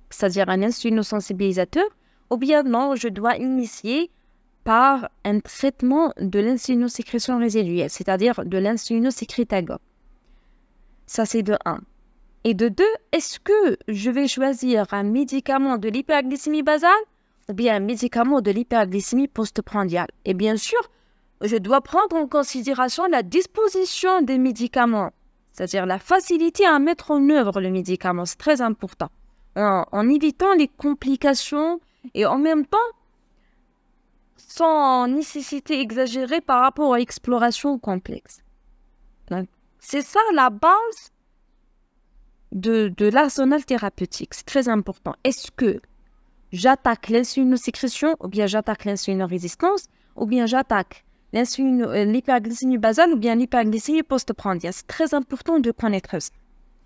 c'est-à-dire un insulinosensibilisateur, ou bien non, je dois initier par un traitement de l'insulinosécrétion résiduelle, c'est-à-dire de l'insulinosécrétagogue. Ça, c'est de 1. Et de 2, est-ce que je vais choisir un médicament de l'hyperglycémie basale ou bien un médicament de l'hyperglycémie postprandiale? Et bien sûr, je dois prendre en considération la disposition des médicaments, c'est-à-dire la facilité à mettre en œuvre le médicament. C'est très important. En évitant les complications et en même temps, sans nécessité exagérée par rapport à l'exploration complexe. C'est ça la base de l'arsenal thérapeutique. C'est très important. Est-ce que j'attaque l'insulinosécrétion ou bien j'attaque l'insulinorésistance ou bien j'attaque l'hyperglycémie basale ou bien l'hyperglycémie postprandiale? C'est très important de connaître ça.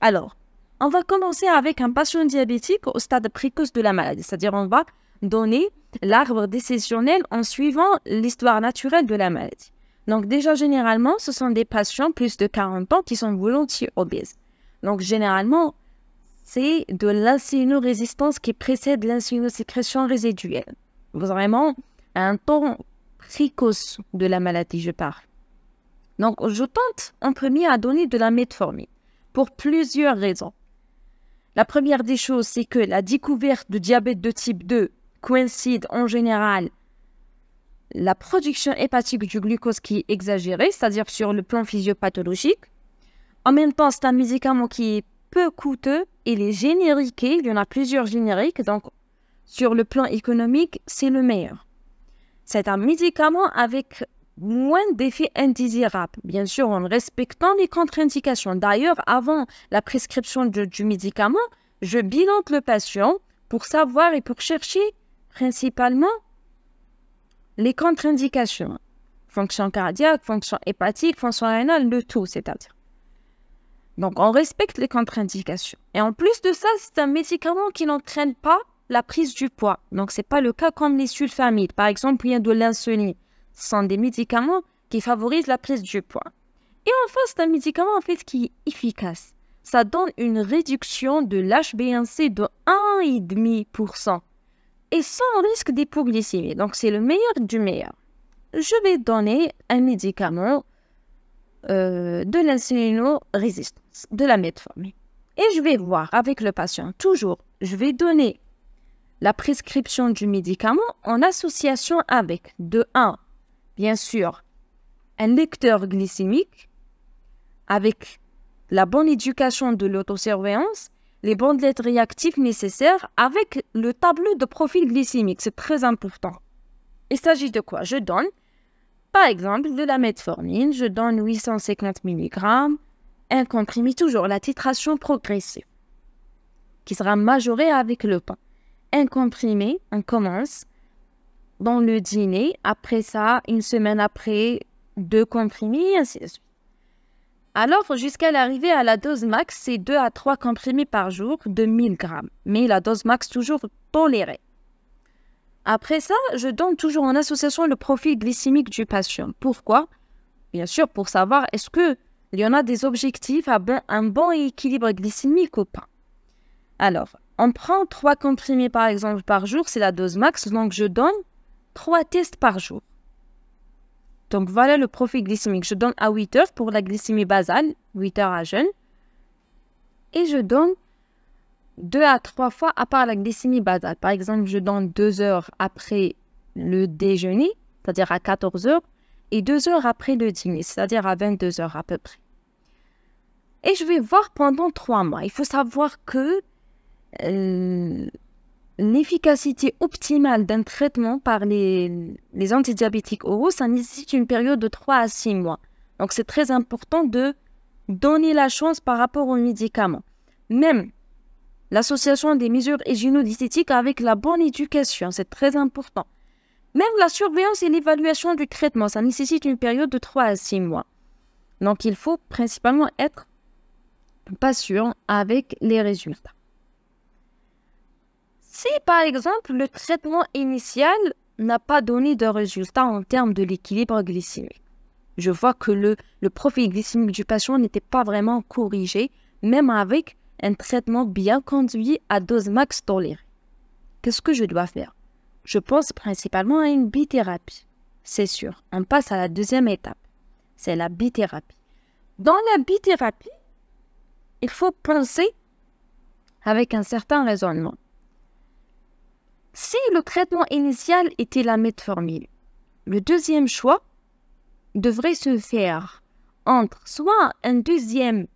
Alors, on va commencer avec un patient diabétique au stade précoce de la maladie. C'est-à-dire, on va donner l'arbre décisionnel en suivant l'histoire naturelle de la maladie. Donc, déjà, généralement, ce sont des patients plus de 40 ans qui sont volontiers obèses. Donc, généralement, c'est de l'insulinorésistance qui précède l'insulinosécrétion résiduelle. Vraiment, un temps précoce de la maladie, je parle. Donc, je tente en premier à donner de la metformine pour plusieurs raisons. La première des choses, c'est que la découverte de diabète de type 2 coïncide en général la production hépatique du glucose qui est exagérée, c'est-à-dire sur le plan physiopathologique. En même temps, c'est un médicament qui est peu coûteux, il est génériqué, il y en a plusieurs génériques, donc sur le plan économique, c'est le meilleur. C'est un médicament avec moins d'effets indésirables, bien sûr en respectant les contre-indications. D'ailleurs, avant la prescription du médicament, je bilante le patient pour savoir et pour chercher principalement les contre-indications. Fonction cardiaque, fonction hépatique, fonction rénale, le tout, c'est-à-dire. Donc, on respecte les contre-indications. Et en plus de ça, c'est un médicament qui n'entraîne pas la prise du poids. Donc, ce n'est pas le cas comme les sulfamides. Par exemple, il y a de l'insuline. Ce sont des médicaments qui favorisent la prise du poids. Et enfin, c'est un médicament en fait qui est efficace. Ça donne une réduction de l'HbA1c de 1,5% et sans risque d'hypoglycémie. Donc, c'est le meilleur du meilleur. Je vais donner un médicament de l'insulinorésistance, de la metformine. Et je vais voir avec le patient, toujours, je vais donner la prescription du médicament en association avec, de 1, bien sûr, un lecteur glycémique, avec la bonne éducation de l'autosurveillance, les bandelettes réactives nécessaires, avec le tableau de profil glycémique. C'est très important. Il s'agit de quoi? Je donne, par exemple, de la metformine, je donne 850 mg, un comprimé, toujours la titration progressive, qui sera majorée avec le pain. Un comprimé, on commence dans le dîner, après ça, une semaine après, 2 comprimés, et ainsi de suite. Alors, jusqu'à l'arrivée à la dose max, c'est 2 à 3 comprimés par jour de 1000 grammes. Mais la dose max toujours tolérée. Après ça, je donne toujours en association le profil glycémique du patient. Pourquoi? Bien sûr, pour savoir est-ce qu'il y en a des objectifs à un bon équilibre glycémique ou pas. Alors, on prend 3 comprimés par exemple par jour, c'est la dose max, donc je donne 3 tests par jour. Donc voilà le profil glycémique. Je donne à 8 heures pour la glycémie basale, 8 heures à jeûne. Et je donne 2 à 3 fois à part la glycémie basale. Par exemple, je donne 2 heures après le déjeuner, c'est-à-dire à 14 heures, et 2 heures après le dîner, c'est-à-dire à 22 heures à peu près. Et je vais voir pendant 3 mois. Il faut savoir que l'efficacité optimale d'un traitement par les antidiabétiques oraux, ça nécessite une période de 3 à 6 mois. Donc, c'est très important de donner la chance par rapport aux médicaments. Même l'association des mesures hygiéno-diététiques avec la bonne éducation, c'est très important. Même la surveillance et l'évaluation du traitement, ça nécessite une période de 3 à 6 mois. Donc, il faut principalement être patient avec les résultats. Si, par exemple, le traitement initial n'a pas donné de résultat en termes de l'équilibre glycémique, je vois que le profil glycémique du patient n'était pas vraiment corrigé, même avec un traitement bien conduit à dose max tolérée. Qu'est-ce que je dois faire? Je pense principalement à une bithérapie. C'est sûr, on passe à la deuxième étape. C'est la bithérapie. Dans la bithérapie, il faut penser avec un certain raisonnement. Si le traitement initial était la metformine, le deuxième choix devrait se faire entre soit un deuxième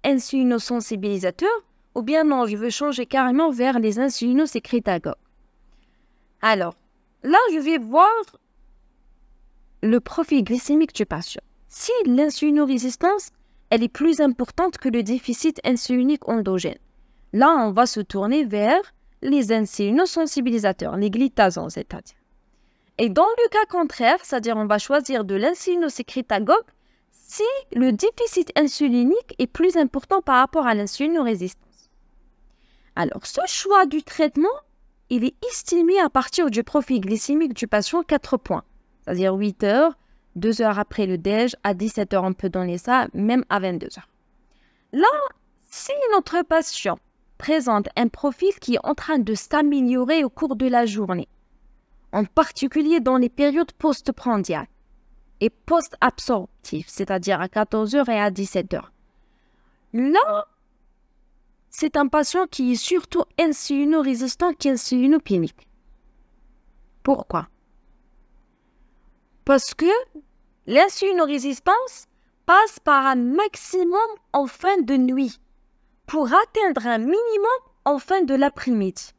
insulinosensibilisateur ou bien non, je veux changer carrément vers les insulinosécrétagogues. Alors, là, je vais voir le profil glycémique du patient. Si l'insulinorésistance, elle est plus importante que le déficit insulinique endogène, là, on va se tourner vers les insulinosensibilisateurs, les glitazons, c'est-à-dire. Et dans le cas contraire, c'est-à-dire on va choisir de l'insulinosécrétagogue si le déficit insulinique est plus important par rapport à l'insulinorésistance. Alors, ce choix du traitement, il est estimé à partir du profil glycémique du patient 4 points, c'est-à-dire 8 heures, 2 heures après le déj, à 17 heures, on peut donner ça, même à 22 heures. Là, si notre patient présente un profil qui est en train de s'améliorer au cours de la journée, en particulier dans les périodes post-prandiales et post-absorptives, c'est-à-dire à 14 heures et à 17 heures. Là, c'est un patient qui est surtout insulinorésistant qu'insulinopénique. Pourquoi? Parce que l'insulinorésistance passe par un maximum en fin de nuit pour atteindre un minimum en fin de l'après-midi.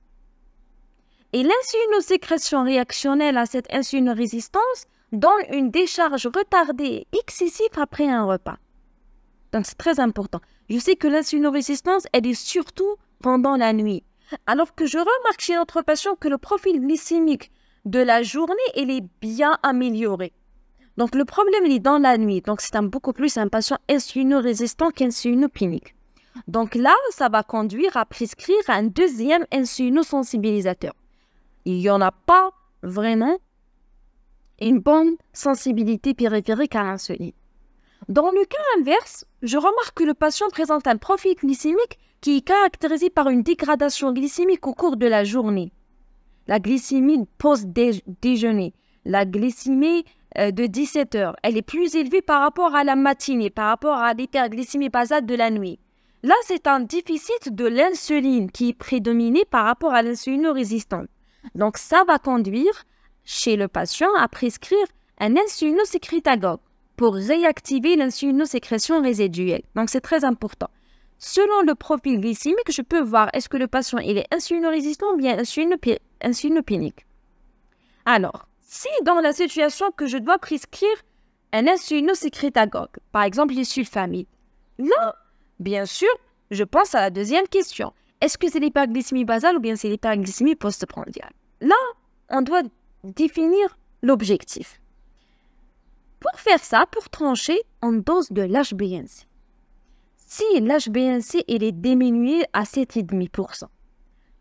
Et l'insulinosécrétion réactionnelle à cette insulinorésistance donne une décharge retardée et excessive après un repas. Donc c'est très important. Je sais que l'insulinorésistance, elle est surtout pendant la nuit. Alors que je remarque chez notre patient que le profil glycémique de la journée, il est bien amélioré. Donc le problème, il est dans la nuit. Donc c'est beaucoup plus un patient insulinorésistant qu'insulinopénique. Donc là, ça va conduire à prescrire un deuxième insulinosensibilisateur. Il n'y en a pas vraiment une bonne sensibilité périphérique à l'insuline. Dans le cas inverse, je remarque que le patient présente un profil glycémique qui est caractérisé par une dégradation glycémique au cours de la journée. La glycémie post-déjeuner, la glycémie de 17 heures, elle est plus élevée par rapport à la matinée, par rapport à l'hyperglycémie basale de la nuit. Là, c'est un déficit de l'insuline qui est prédominé par rapport à l'insulinorésistance. Donc, ça va conduire chez le patient à prescrire un insulinosécrétagogue pour réactiver l'insulinosécrétion résiduelle. Donc, c'est très important. Selon le profil glycémique, je peux voir est-ce que le patient il est insulinorésistant ou bien insulinopénique. Alors, si dans la situation que je dois prescrire un insulinosécrétagogue, par exemple les sulfamides, là, bien sûr, je pense à la deuxième question. Est-ce que c'est l'hyperglycémie basale ou bien c'est l'hyperglycémie postprandiale? Là, on doit définir l'objectif. Pour faire ça, pour trancher, on dose de l'HbA1c. Si l'HbA1c est diminué à 7,5%,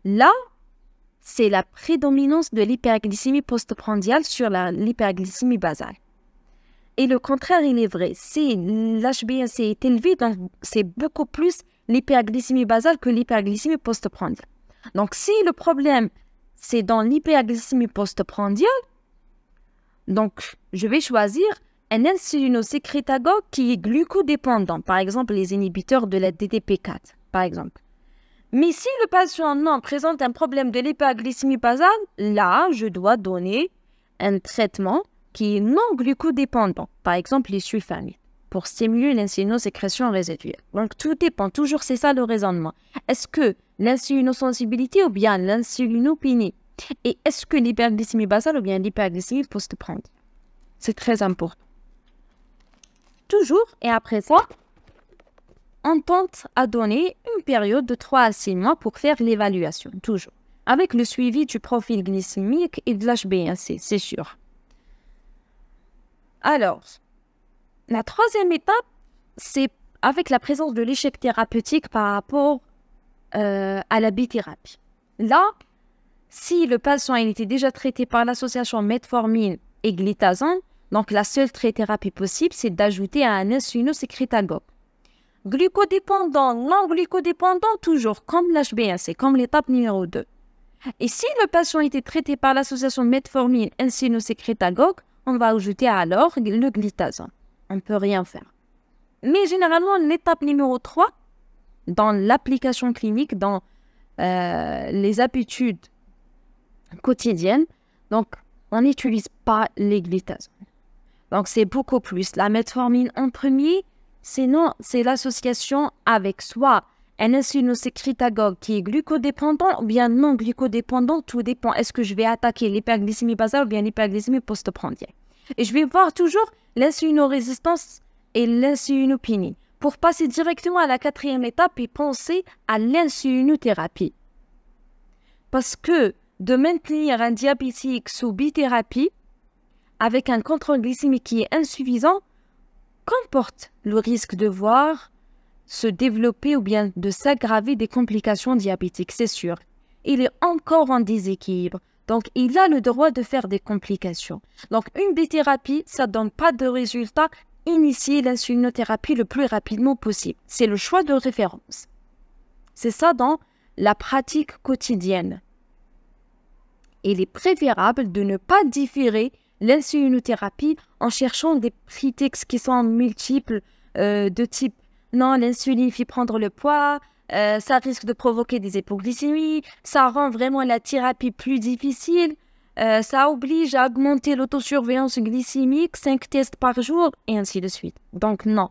là, c'est la prédominance de l'hyperglycémie postprandiale sur l'hyperglycémie basale. Et le contraire, il est vrai. Si l'HbA1c est élevé, donc c'est beaucoup plus l'hyperglycémie basale que l'hyperglycémie postprandiale. Donc, si le problème, c'est dans l'hyperglycémie postprandiale, donc je vais choisir un insulinosécrétagogue qui est glucodépendant, par exemple les inhibiteurs de la DDP4, par exemple. Mais si le patient non présente un problème de l'hyperglycémie basale, là, je dois donner un traitement qui est non glucodépendant, par exemple les sulfamides, pour stimuler l'insulinosécrétion résiduelle. Donc, tout dépend, toujours c'est ça le raisonnement. Est-ce que l'insulinosensibilité ou bien l'insulinopénie? Et est-ce que l'hyperglycémie basale ou bien l'hyperglycémie postprandiale? C'est très important. Toujours, et après ça, on tente à donner une période de 3 à 6 mois pour faire l'évaluation, toujours, avec le suivi du profil glycémique et de l'HbA1c, c'est sûr. Alors, la troisième étape, c'est avec la présence de l'échec thérapeutique par rapport à la bithérapie. Là, si le patient il était déjà traité par l'association metformine et glitazone, donc la seule thérapie possible, c'est d'ajouter un insulinosécrétagogue. Glucodépendant, non glucodépendant, toujours comme l'HbA1c, comme l'étape numéro 2. Et si le patient était traité par l'association metformine insulinosécrétagogue, on va ajouter alors le glitazone. On ne peut rien faire. Mais généralement, l'étape numéro 3, dans l'application clinique, dans les habitudes quotidiennes, donc on n'utilise pas les glitazones. Donc c'est beaucoup plus. La metformine en premier, sinon c'est l'association avec soit un insulinosécrétagogue qui est glucodépendant ou bien non glucodépendant, tout dépend. Est-ce que je vais attaquer l'hyperglycémie basale ou bien l'hyperglycémie postprandiale? Et je vais voir toujours l'insulinorésistance et l'insulinopénie pour passer directement à la quatrième étape et penser à l'insulinothérapie. Parce que de maintenir un diabétique sous bithérapie avec un contrôle glycémique qui est insuffisant comporte le risque de voir se développer ou bien de s'aggraver des complications diabétiques, c'est sûr. Il est encore en déséquilibre, donc il a le droit de faire des complications. Donc une bithérapie, ça ne donne pas de résultat. Initier l'insulinothérapie le plus rapidement possible. C'est le choix de référence. C'est ça dans la pratique quotidienne. Il est préférable de ne pas différer l'insulinothérapie en cherchant des prétextes qui sont multiples de type « non, l'insuline fait prendre le poids, ça risque de provoquer des hypoglycémies, ça rend vraiment la thérapie plus difficile ». Ça oblige à augmenter l'autosurveillance glycémique, 5 tests par jour, et ainsi de suite. Donc non,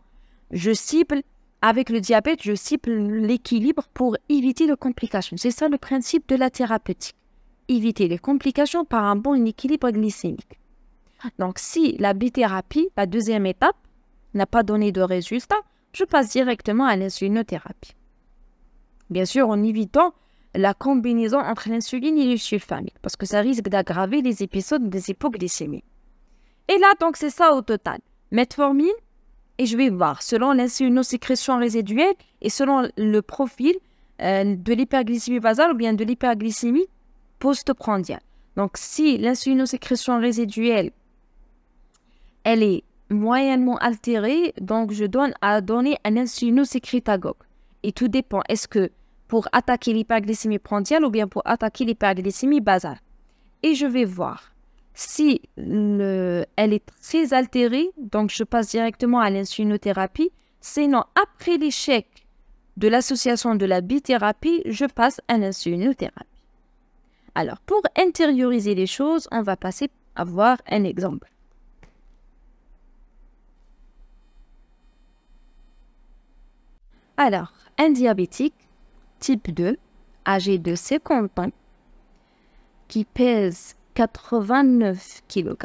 avec le diabète, je cible l'équilibre pour éviter les complications. C'est ça le principe de la thérapeutique. Éviter les complications par un bon équilibre glycémique. Donc si la bithérapie, la deuxième étape, n'a pas donné de résultat, je passe directement à l'insulinothérapie. Bien sûr, en évitant la combinaison entre l'insuline et le sulfamique, parce que ça risque d'aggraver les épisodes des hypoglycémies. Et là, donc, c'est ça au total. Metformine, et je vais voir, selon l'insulinosécrétion résiduelle et selon le profil de l'hyperglycémie basale ou bien de l'hyperglycémie postprandiale. Donc, si l'insulinosécrétion résiduelle, elle est moyennement altérée, donc je donne à donner un insulinosécrétagogue. Et tout dépend, est-ce que pour attaquer l'hyperglycémie prandiale ou bien pour attaquer l'hyperglycémie basale. Et je vais voir si elle est très altérée, donc je passe directement à l'insulinothérapie. Sinon, après l'échec de l'association de la bithérapie, je passe à l'insulinothérapie. Alors, pour intérioriser les choses, on va passer à voir un exemple. Alors, un diabétique type 2, âgé de 50 ans, qui pèse 89 kg,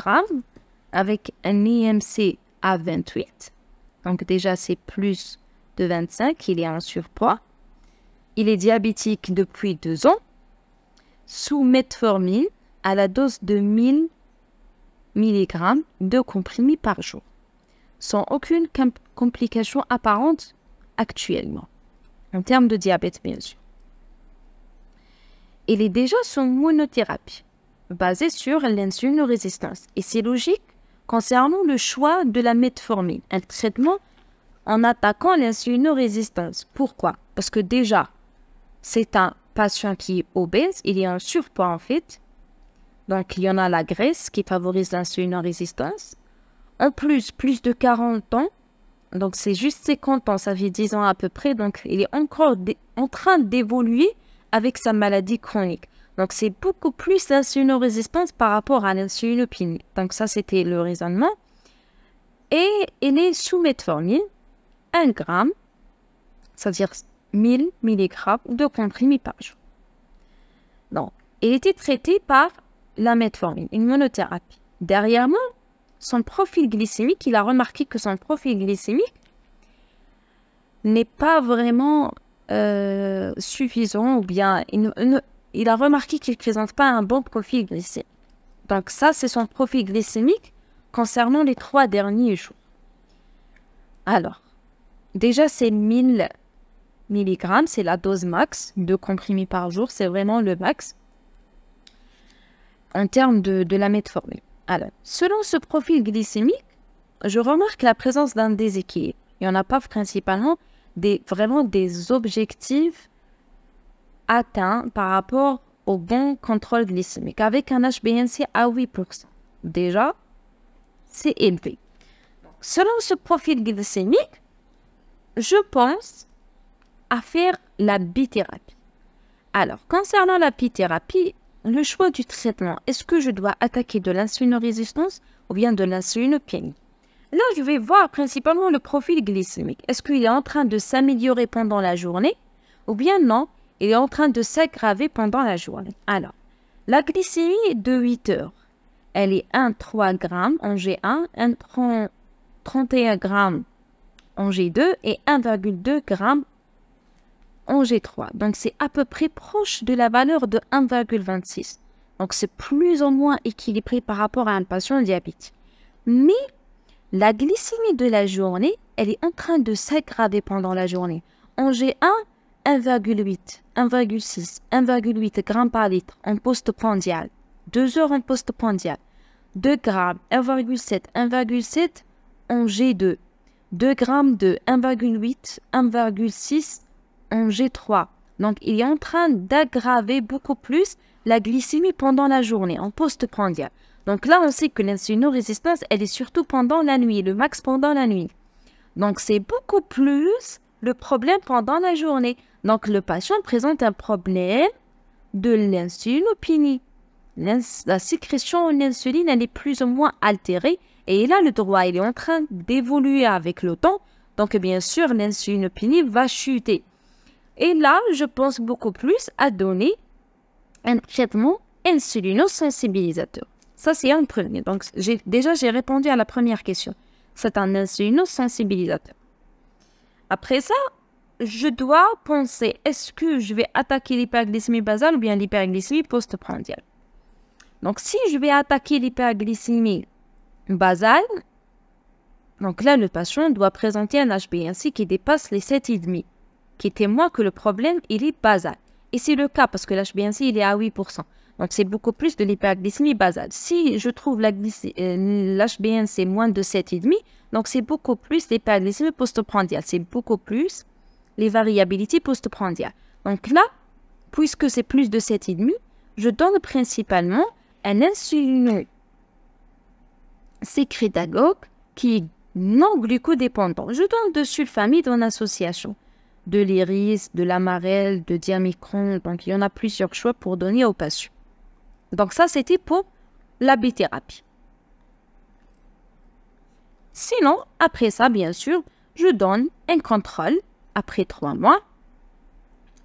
avec un IMC à 28. Donc déjà, c'est plus de 25, il est en surpoids. Il est diabétique depuis 2 ans, sous metformine à la dose de 1000 mg de comprimés par jour, sans aucune complication apparente actuellement, en termes de diabète, bien sûr. Il est déjà sous monothérapie, basée sur l'insulinorésistance. Et c'est logique concernant le choix de la metformine, un traitement en attaquant l'insulinorésistance. Pourquoi? Parce que déjà, c'est un patient qui est obèse, il y a un surpoids en fait. Donc, il y en a la graisse qui favorise l'insulinorésistance. En plus de 40 ans, donc c'est juste 50 ans, ça fait 10 ans à peu près, donc il est encore en train d'évoluer avec sa maladie chronique. Donc c'est beaucoup plus l'insulinorésistance par rapport à l'insulinopénie. Donc ça c'était le raisonnement. Et il est sous metformine, 1 gramme, c'est-à-dire 1000 mg de comprimés par jour. Donc, il était traité par la metformine, une monothérapie. Derrière moi, son profil glycémique, il a remarqué que son profil glycémique n'est pas vraiment suffisant ou bien il a remarqué qu'il ne présente pas un bon profil glycémique. Donc ça, c'est son profil glycémique concernant les 3 derniers jours. Alors, déjà, c'est 1000 mg, c'est la dose max de comprimés par jour, c'est vraiment le max en termes de la metformine. Alors, selon ce profil glycémique, je remarque la présence d'un déséquilibre. Il n'y en a pas principalement vraiment des objectifs atteints par rapport au bon contrôle glycémique, avec un HbA1c à 8%. Déjà, c'est élevé. Selon ce profil glycémique, je pense à faire la bithérapie. Alors, concernant la bithérapie, le choix du traitement, est-ce que je dois attaquer de l'insulinorésistance ou bien de l'insulinopénie? Là, je vais voir principalement le profil glycémique. Est-ce qu'il est en train de s'améliorer pendant la journée ou bien non, il est en train de s'aggraver pendant la journée? Alors, la glycémie de 8 heures, elle est 1,3 g en G1, 1,31 g en G2 et 1,2 g en G3. Donc, c'est à peu près proche de la valeur de 1,26. Donc, c'est plus ou moins équilibré par rapport à un patient diabétique. Mais la glycémie de la journée, elle est en train de s'aggraver pendant la journée. En G1, 1,8, 1,6, 1,8 g par litre en postprandial. 2 heures en postprandial. 2 g, 1,7, 1,7 en G2. 2 g de 1,8, 1,6 en G3. Donc, il est en train d'aggraver beaucoup plus la glycémie pendant la journée, en postprandial. Donc là, on sait que l'insulinorésistance, elle est surtout pendant la nuit, le max pendant la nuit. Donc, c'est beaucoup plus le problème pendant la journée. Donc, le patient présente un problème de l'insulinopénie. la sécrétion d'insuline, elle est plus ou moins altérée. Et là, le droit, il est en train d'évoluer avec le temps. Donc, bien sûr, l'insulinopénie va chuter. Et là, je pense beaucoup plus à donner un traitement insulinosensibilisateur. Ça, c'est un premier. Donc, j'ai répondu à la première question. C'est un insulinosensibilisateur. Après ça, je dois penser, est-ce que je vais attaquer l'hyperglycémie basale ou bien l'hyperglycémie postprandiale? Donc, si je vais attaquer l'hyperglycémie basale, donc là, le patient doit présenter un HbA1c qui dépasse les 7,5, qui témoigne que le problème, il est basal. Et c'est le cas parce que l'HbA1c, il est à 8%. Donc, c'est beaucoup plus de l'hyperglycémie basale. Si je trouve l'HbA1c moins de 7,5, donc c'est beaucoup plus l'hyperglycémie postprandiale. C'est beaucoup plus les variabilités postprandiales. Donc là, puisque c'est plus de 7,5, je donne principalement un insulino-sécrétagogue qui est non glucodépendant. Je donne de sulfamide en association de l'iris, de l'amarel, de diamicron. Donc, il y en a plusieurs choix pour donner aux patients. Donc, ça, c'était pour la bithérapie. Sinon, après ça, bien sûr, je donne un contrôle après 3 mois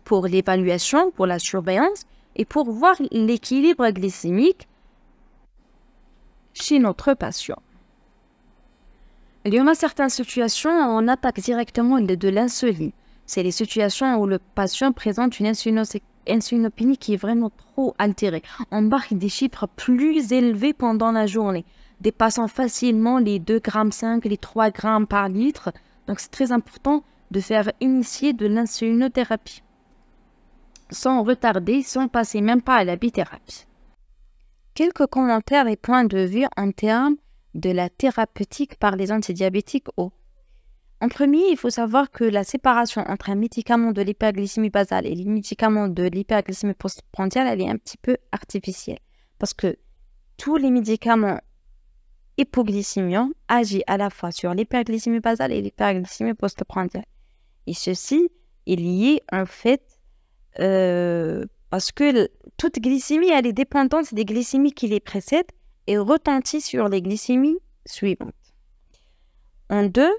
pour l'évaluation, pour la surveillance et pour voir l'équilibre glycémique chez notre patient. Il y en a certaines situations où on attaque directement de l'insuline. C'est les situations où le patient présente une insulinopénie qui est vraiment trop altérée. On marque des chiffres plus élevés pendant la journée, dépassant facilement les 2,5 g, les 3 g par litre. Donc, c'est très important de faire initier de l'insulinothérapie sans retarder, sans passer même pas à la bithérapie. Quelques commentaires et points de vue en termes de la thérapeutique par les antidiabétiques oraux. En premier, il faut savoir que la séparation entre un médicament de l'hyperglycémie basale et les médicaments de l'hyperglycémie postprandiale, elle est un petit peu artificielle. Parce que tous les médicaments hypoglycémiants agissent à la fois sur l'hyperglycémie basale et l'hyperglycémie postprandiale. Et ceci est lié en fait parce que toute glycémie, elle est dépendante des glycémies qui les précèdent et retentit sur les glycémies suivantes. En deux,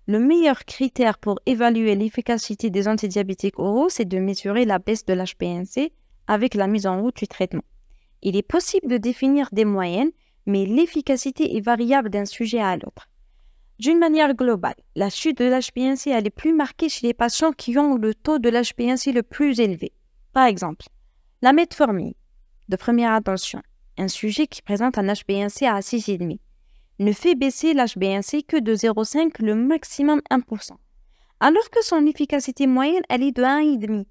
le meilleur critère pour évaluer l'efficacité des antidiabétiques oraux, c'est de mesurer la baisse de l'HbA1c avec la mise en route du traitement. Il est possible de définir des moyennes, mais l'efficacité est variable d'un sujet à l'autre. D'une manière globale, la chute de l'HbA1c elle est plus marquée chez les patients qui ont le taux de l'HbA1c le plus élevé. Par exemple, la metformine, de première attention, un sujet qui présente un HbA1c à 6,5, ne fait baisser l'HbA1c que de 0,5, le maximum 1%, alors que son efficacité moyenne elle est de 1,5.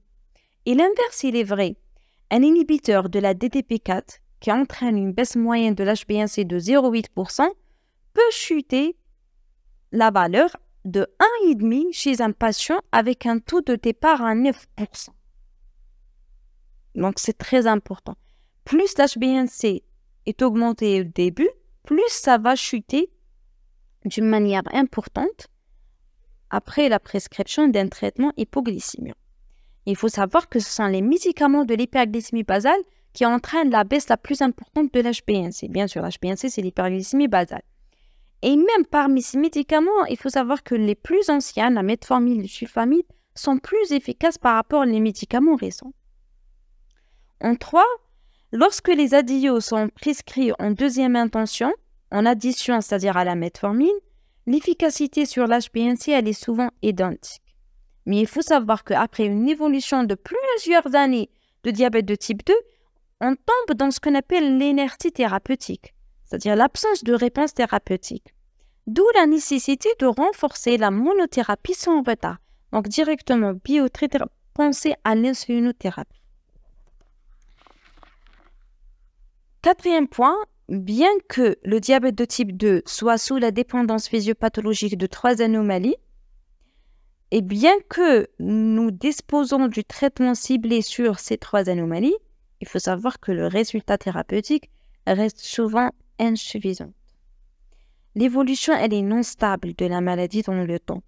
Et l'inverse, il est vrai. Un inhibiteur de la DDP4 qui entraîne une baisse moyenne de l'HbA1c de 0,8% peut chuter la valeur de 1,5 chez un patient avec un taux de départ à 9%. Donc, c'est très important. Plus l'HbA1c est augmenté au début, plus ça va chuter d'une manière importante après la prescription d'un traitement hypoglycémique. Il faut savoir que ce sont les médicaments de l'hyperglycémie basale qui entraînent la baisse la plus importante de l'HbA1c. Bien sûr, l'HbA1c, c'est l'hyperglycémie basale. Et même parmi ces médicaments, il faut savoir que les plus anciens, la metformine et le sulfamide, sont plus efficaces par rapport aux médicaments récents. En 3, lorsque les adios sont prescrits en deuxième intention, en addition, c'est-à-dire à la metformine, l'efficacité sur l'HbA1c, elle est souvent identique. Mais il faut savoir qu'après une évolution de plusieurs années de diabète de type 2, on tombe dans ce qu'on appelle l'inertie thérapeutique, c'est-à-dire l'absence de réponse thérapeutique. D'où la nécessité de renforcer la monothérapie sans retard. Donc directement, pensez à l'insulinothérapie. Quatrième point, bien que le diabète de type 2 soit sous la dépendance physiopathologique de 3 anomalies, et bien que nous disposons du traitement ciblé sur ces 3 anomalies, il faut savoir que le résultat thérapeutique reste souvent insuffisant. L'évolution, elle est non stable de la maladie dans le temps.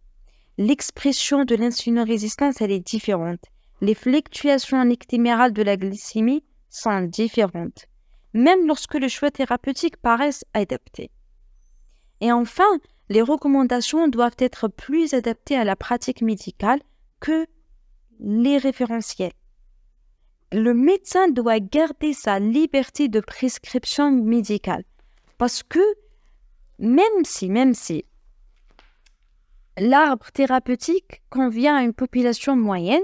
L'expression de l'insulinorésistance, elle est différente. Les fluctuations nictémérales de la glycémie sont différentes. même lorsque le choix thérapeutique paraît adapté. Et enfin, les recommandations doivent être plus adaptées à la pratique médicale que les référentiels. Le médecin doit garder sa liberté de prescription médicale parce que même si l'arbre thérapeutique convient à une population moyenne,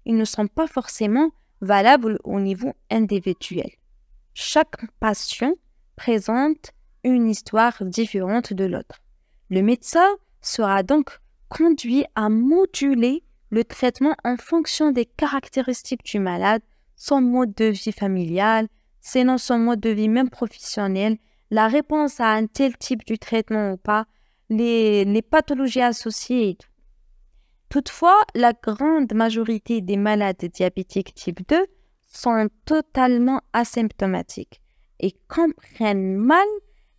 ils ne sont pas forcément valables au niveau individuel. Chaque patient présente une histoire différente de l'autre. Le médecin sera donc conduit à moduler le traitement en fonction des caractéristiques du malade, son mode de vie familial, sinon son mode de vie même professionnel, la réponse à un tel type de traitement ou pas, les pathologies associées et tout. Toutefois, la grande majorité des malades diabétiques type 2 sont totalement asymptomatiques et comprennent mal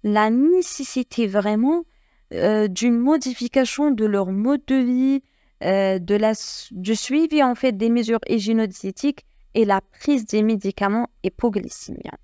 la nécessité vraiment d'une modification de leur mode de vie, du suivi en fait des mesures hygiéno-diététiques et la prise des médicaments hypoglycémiens.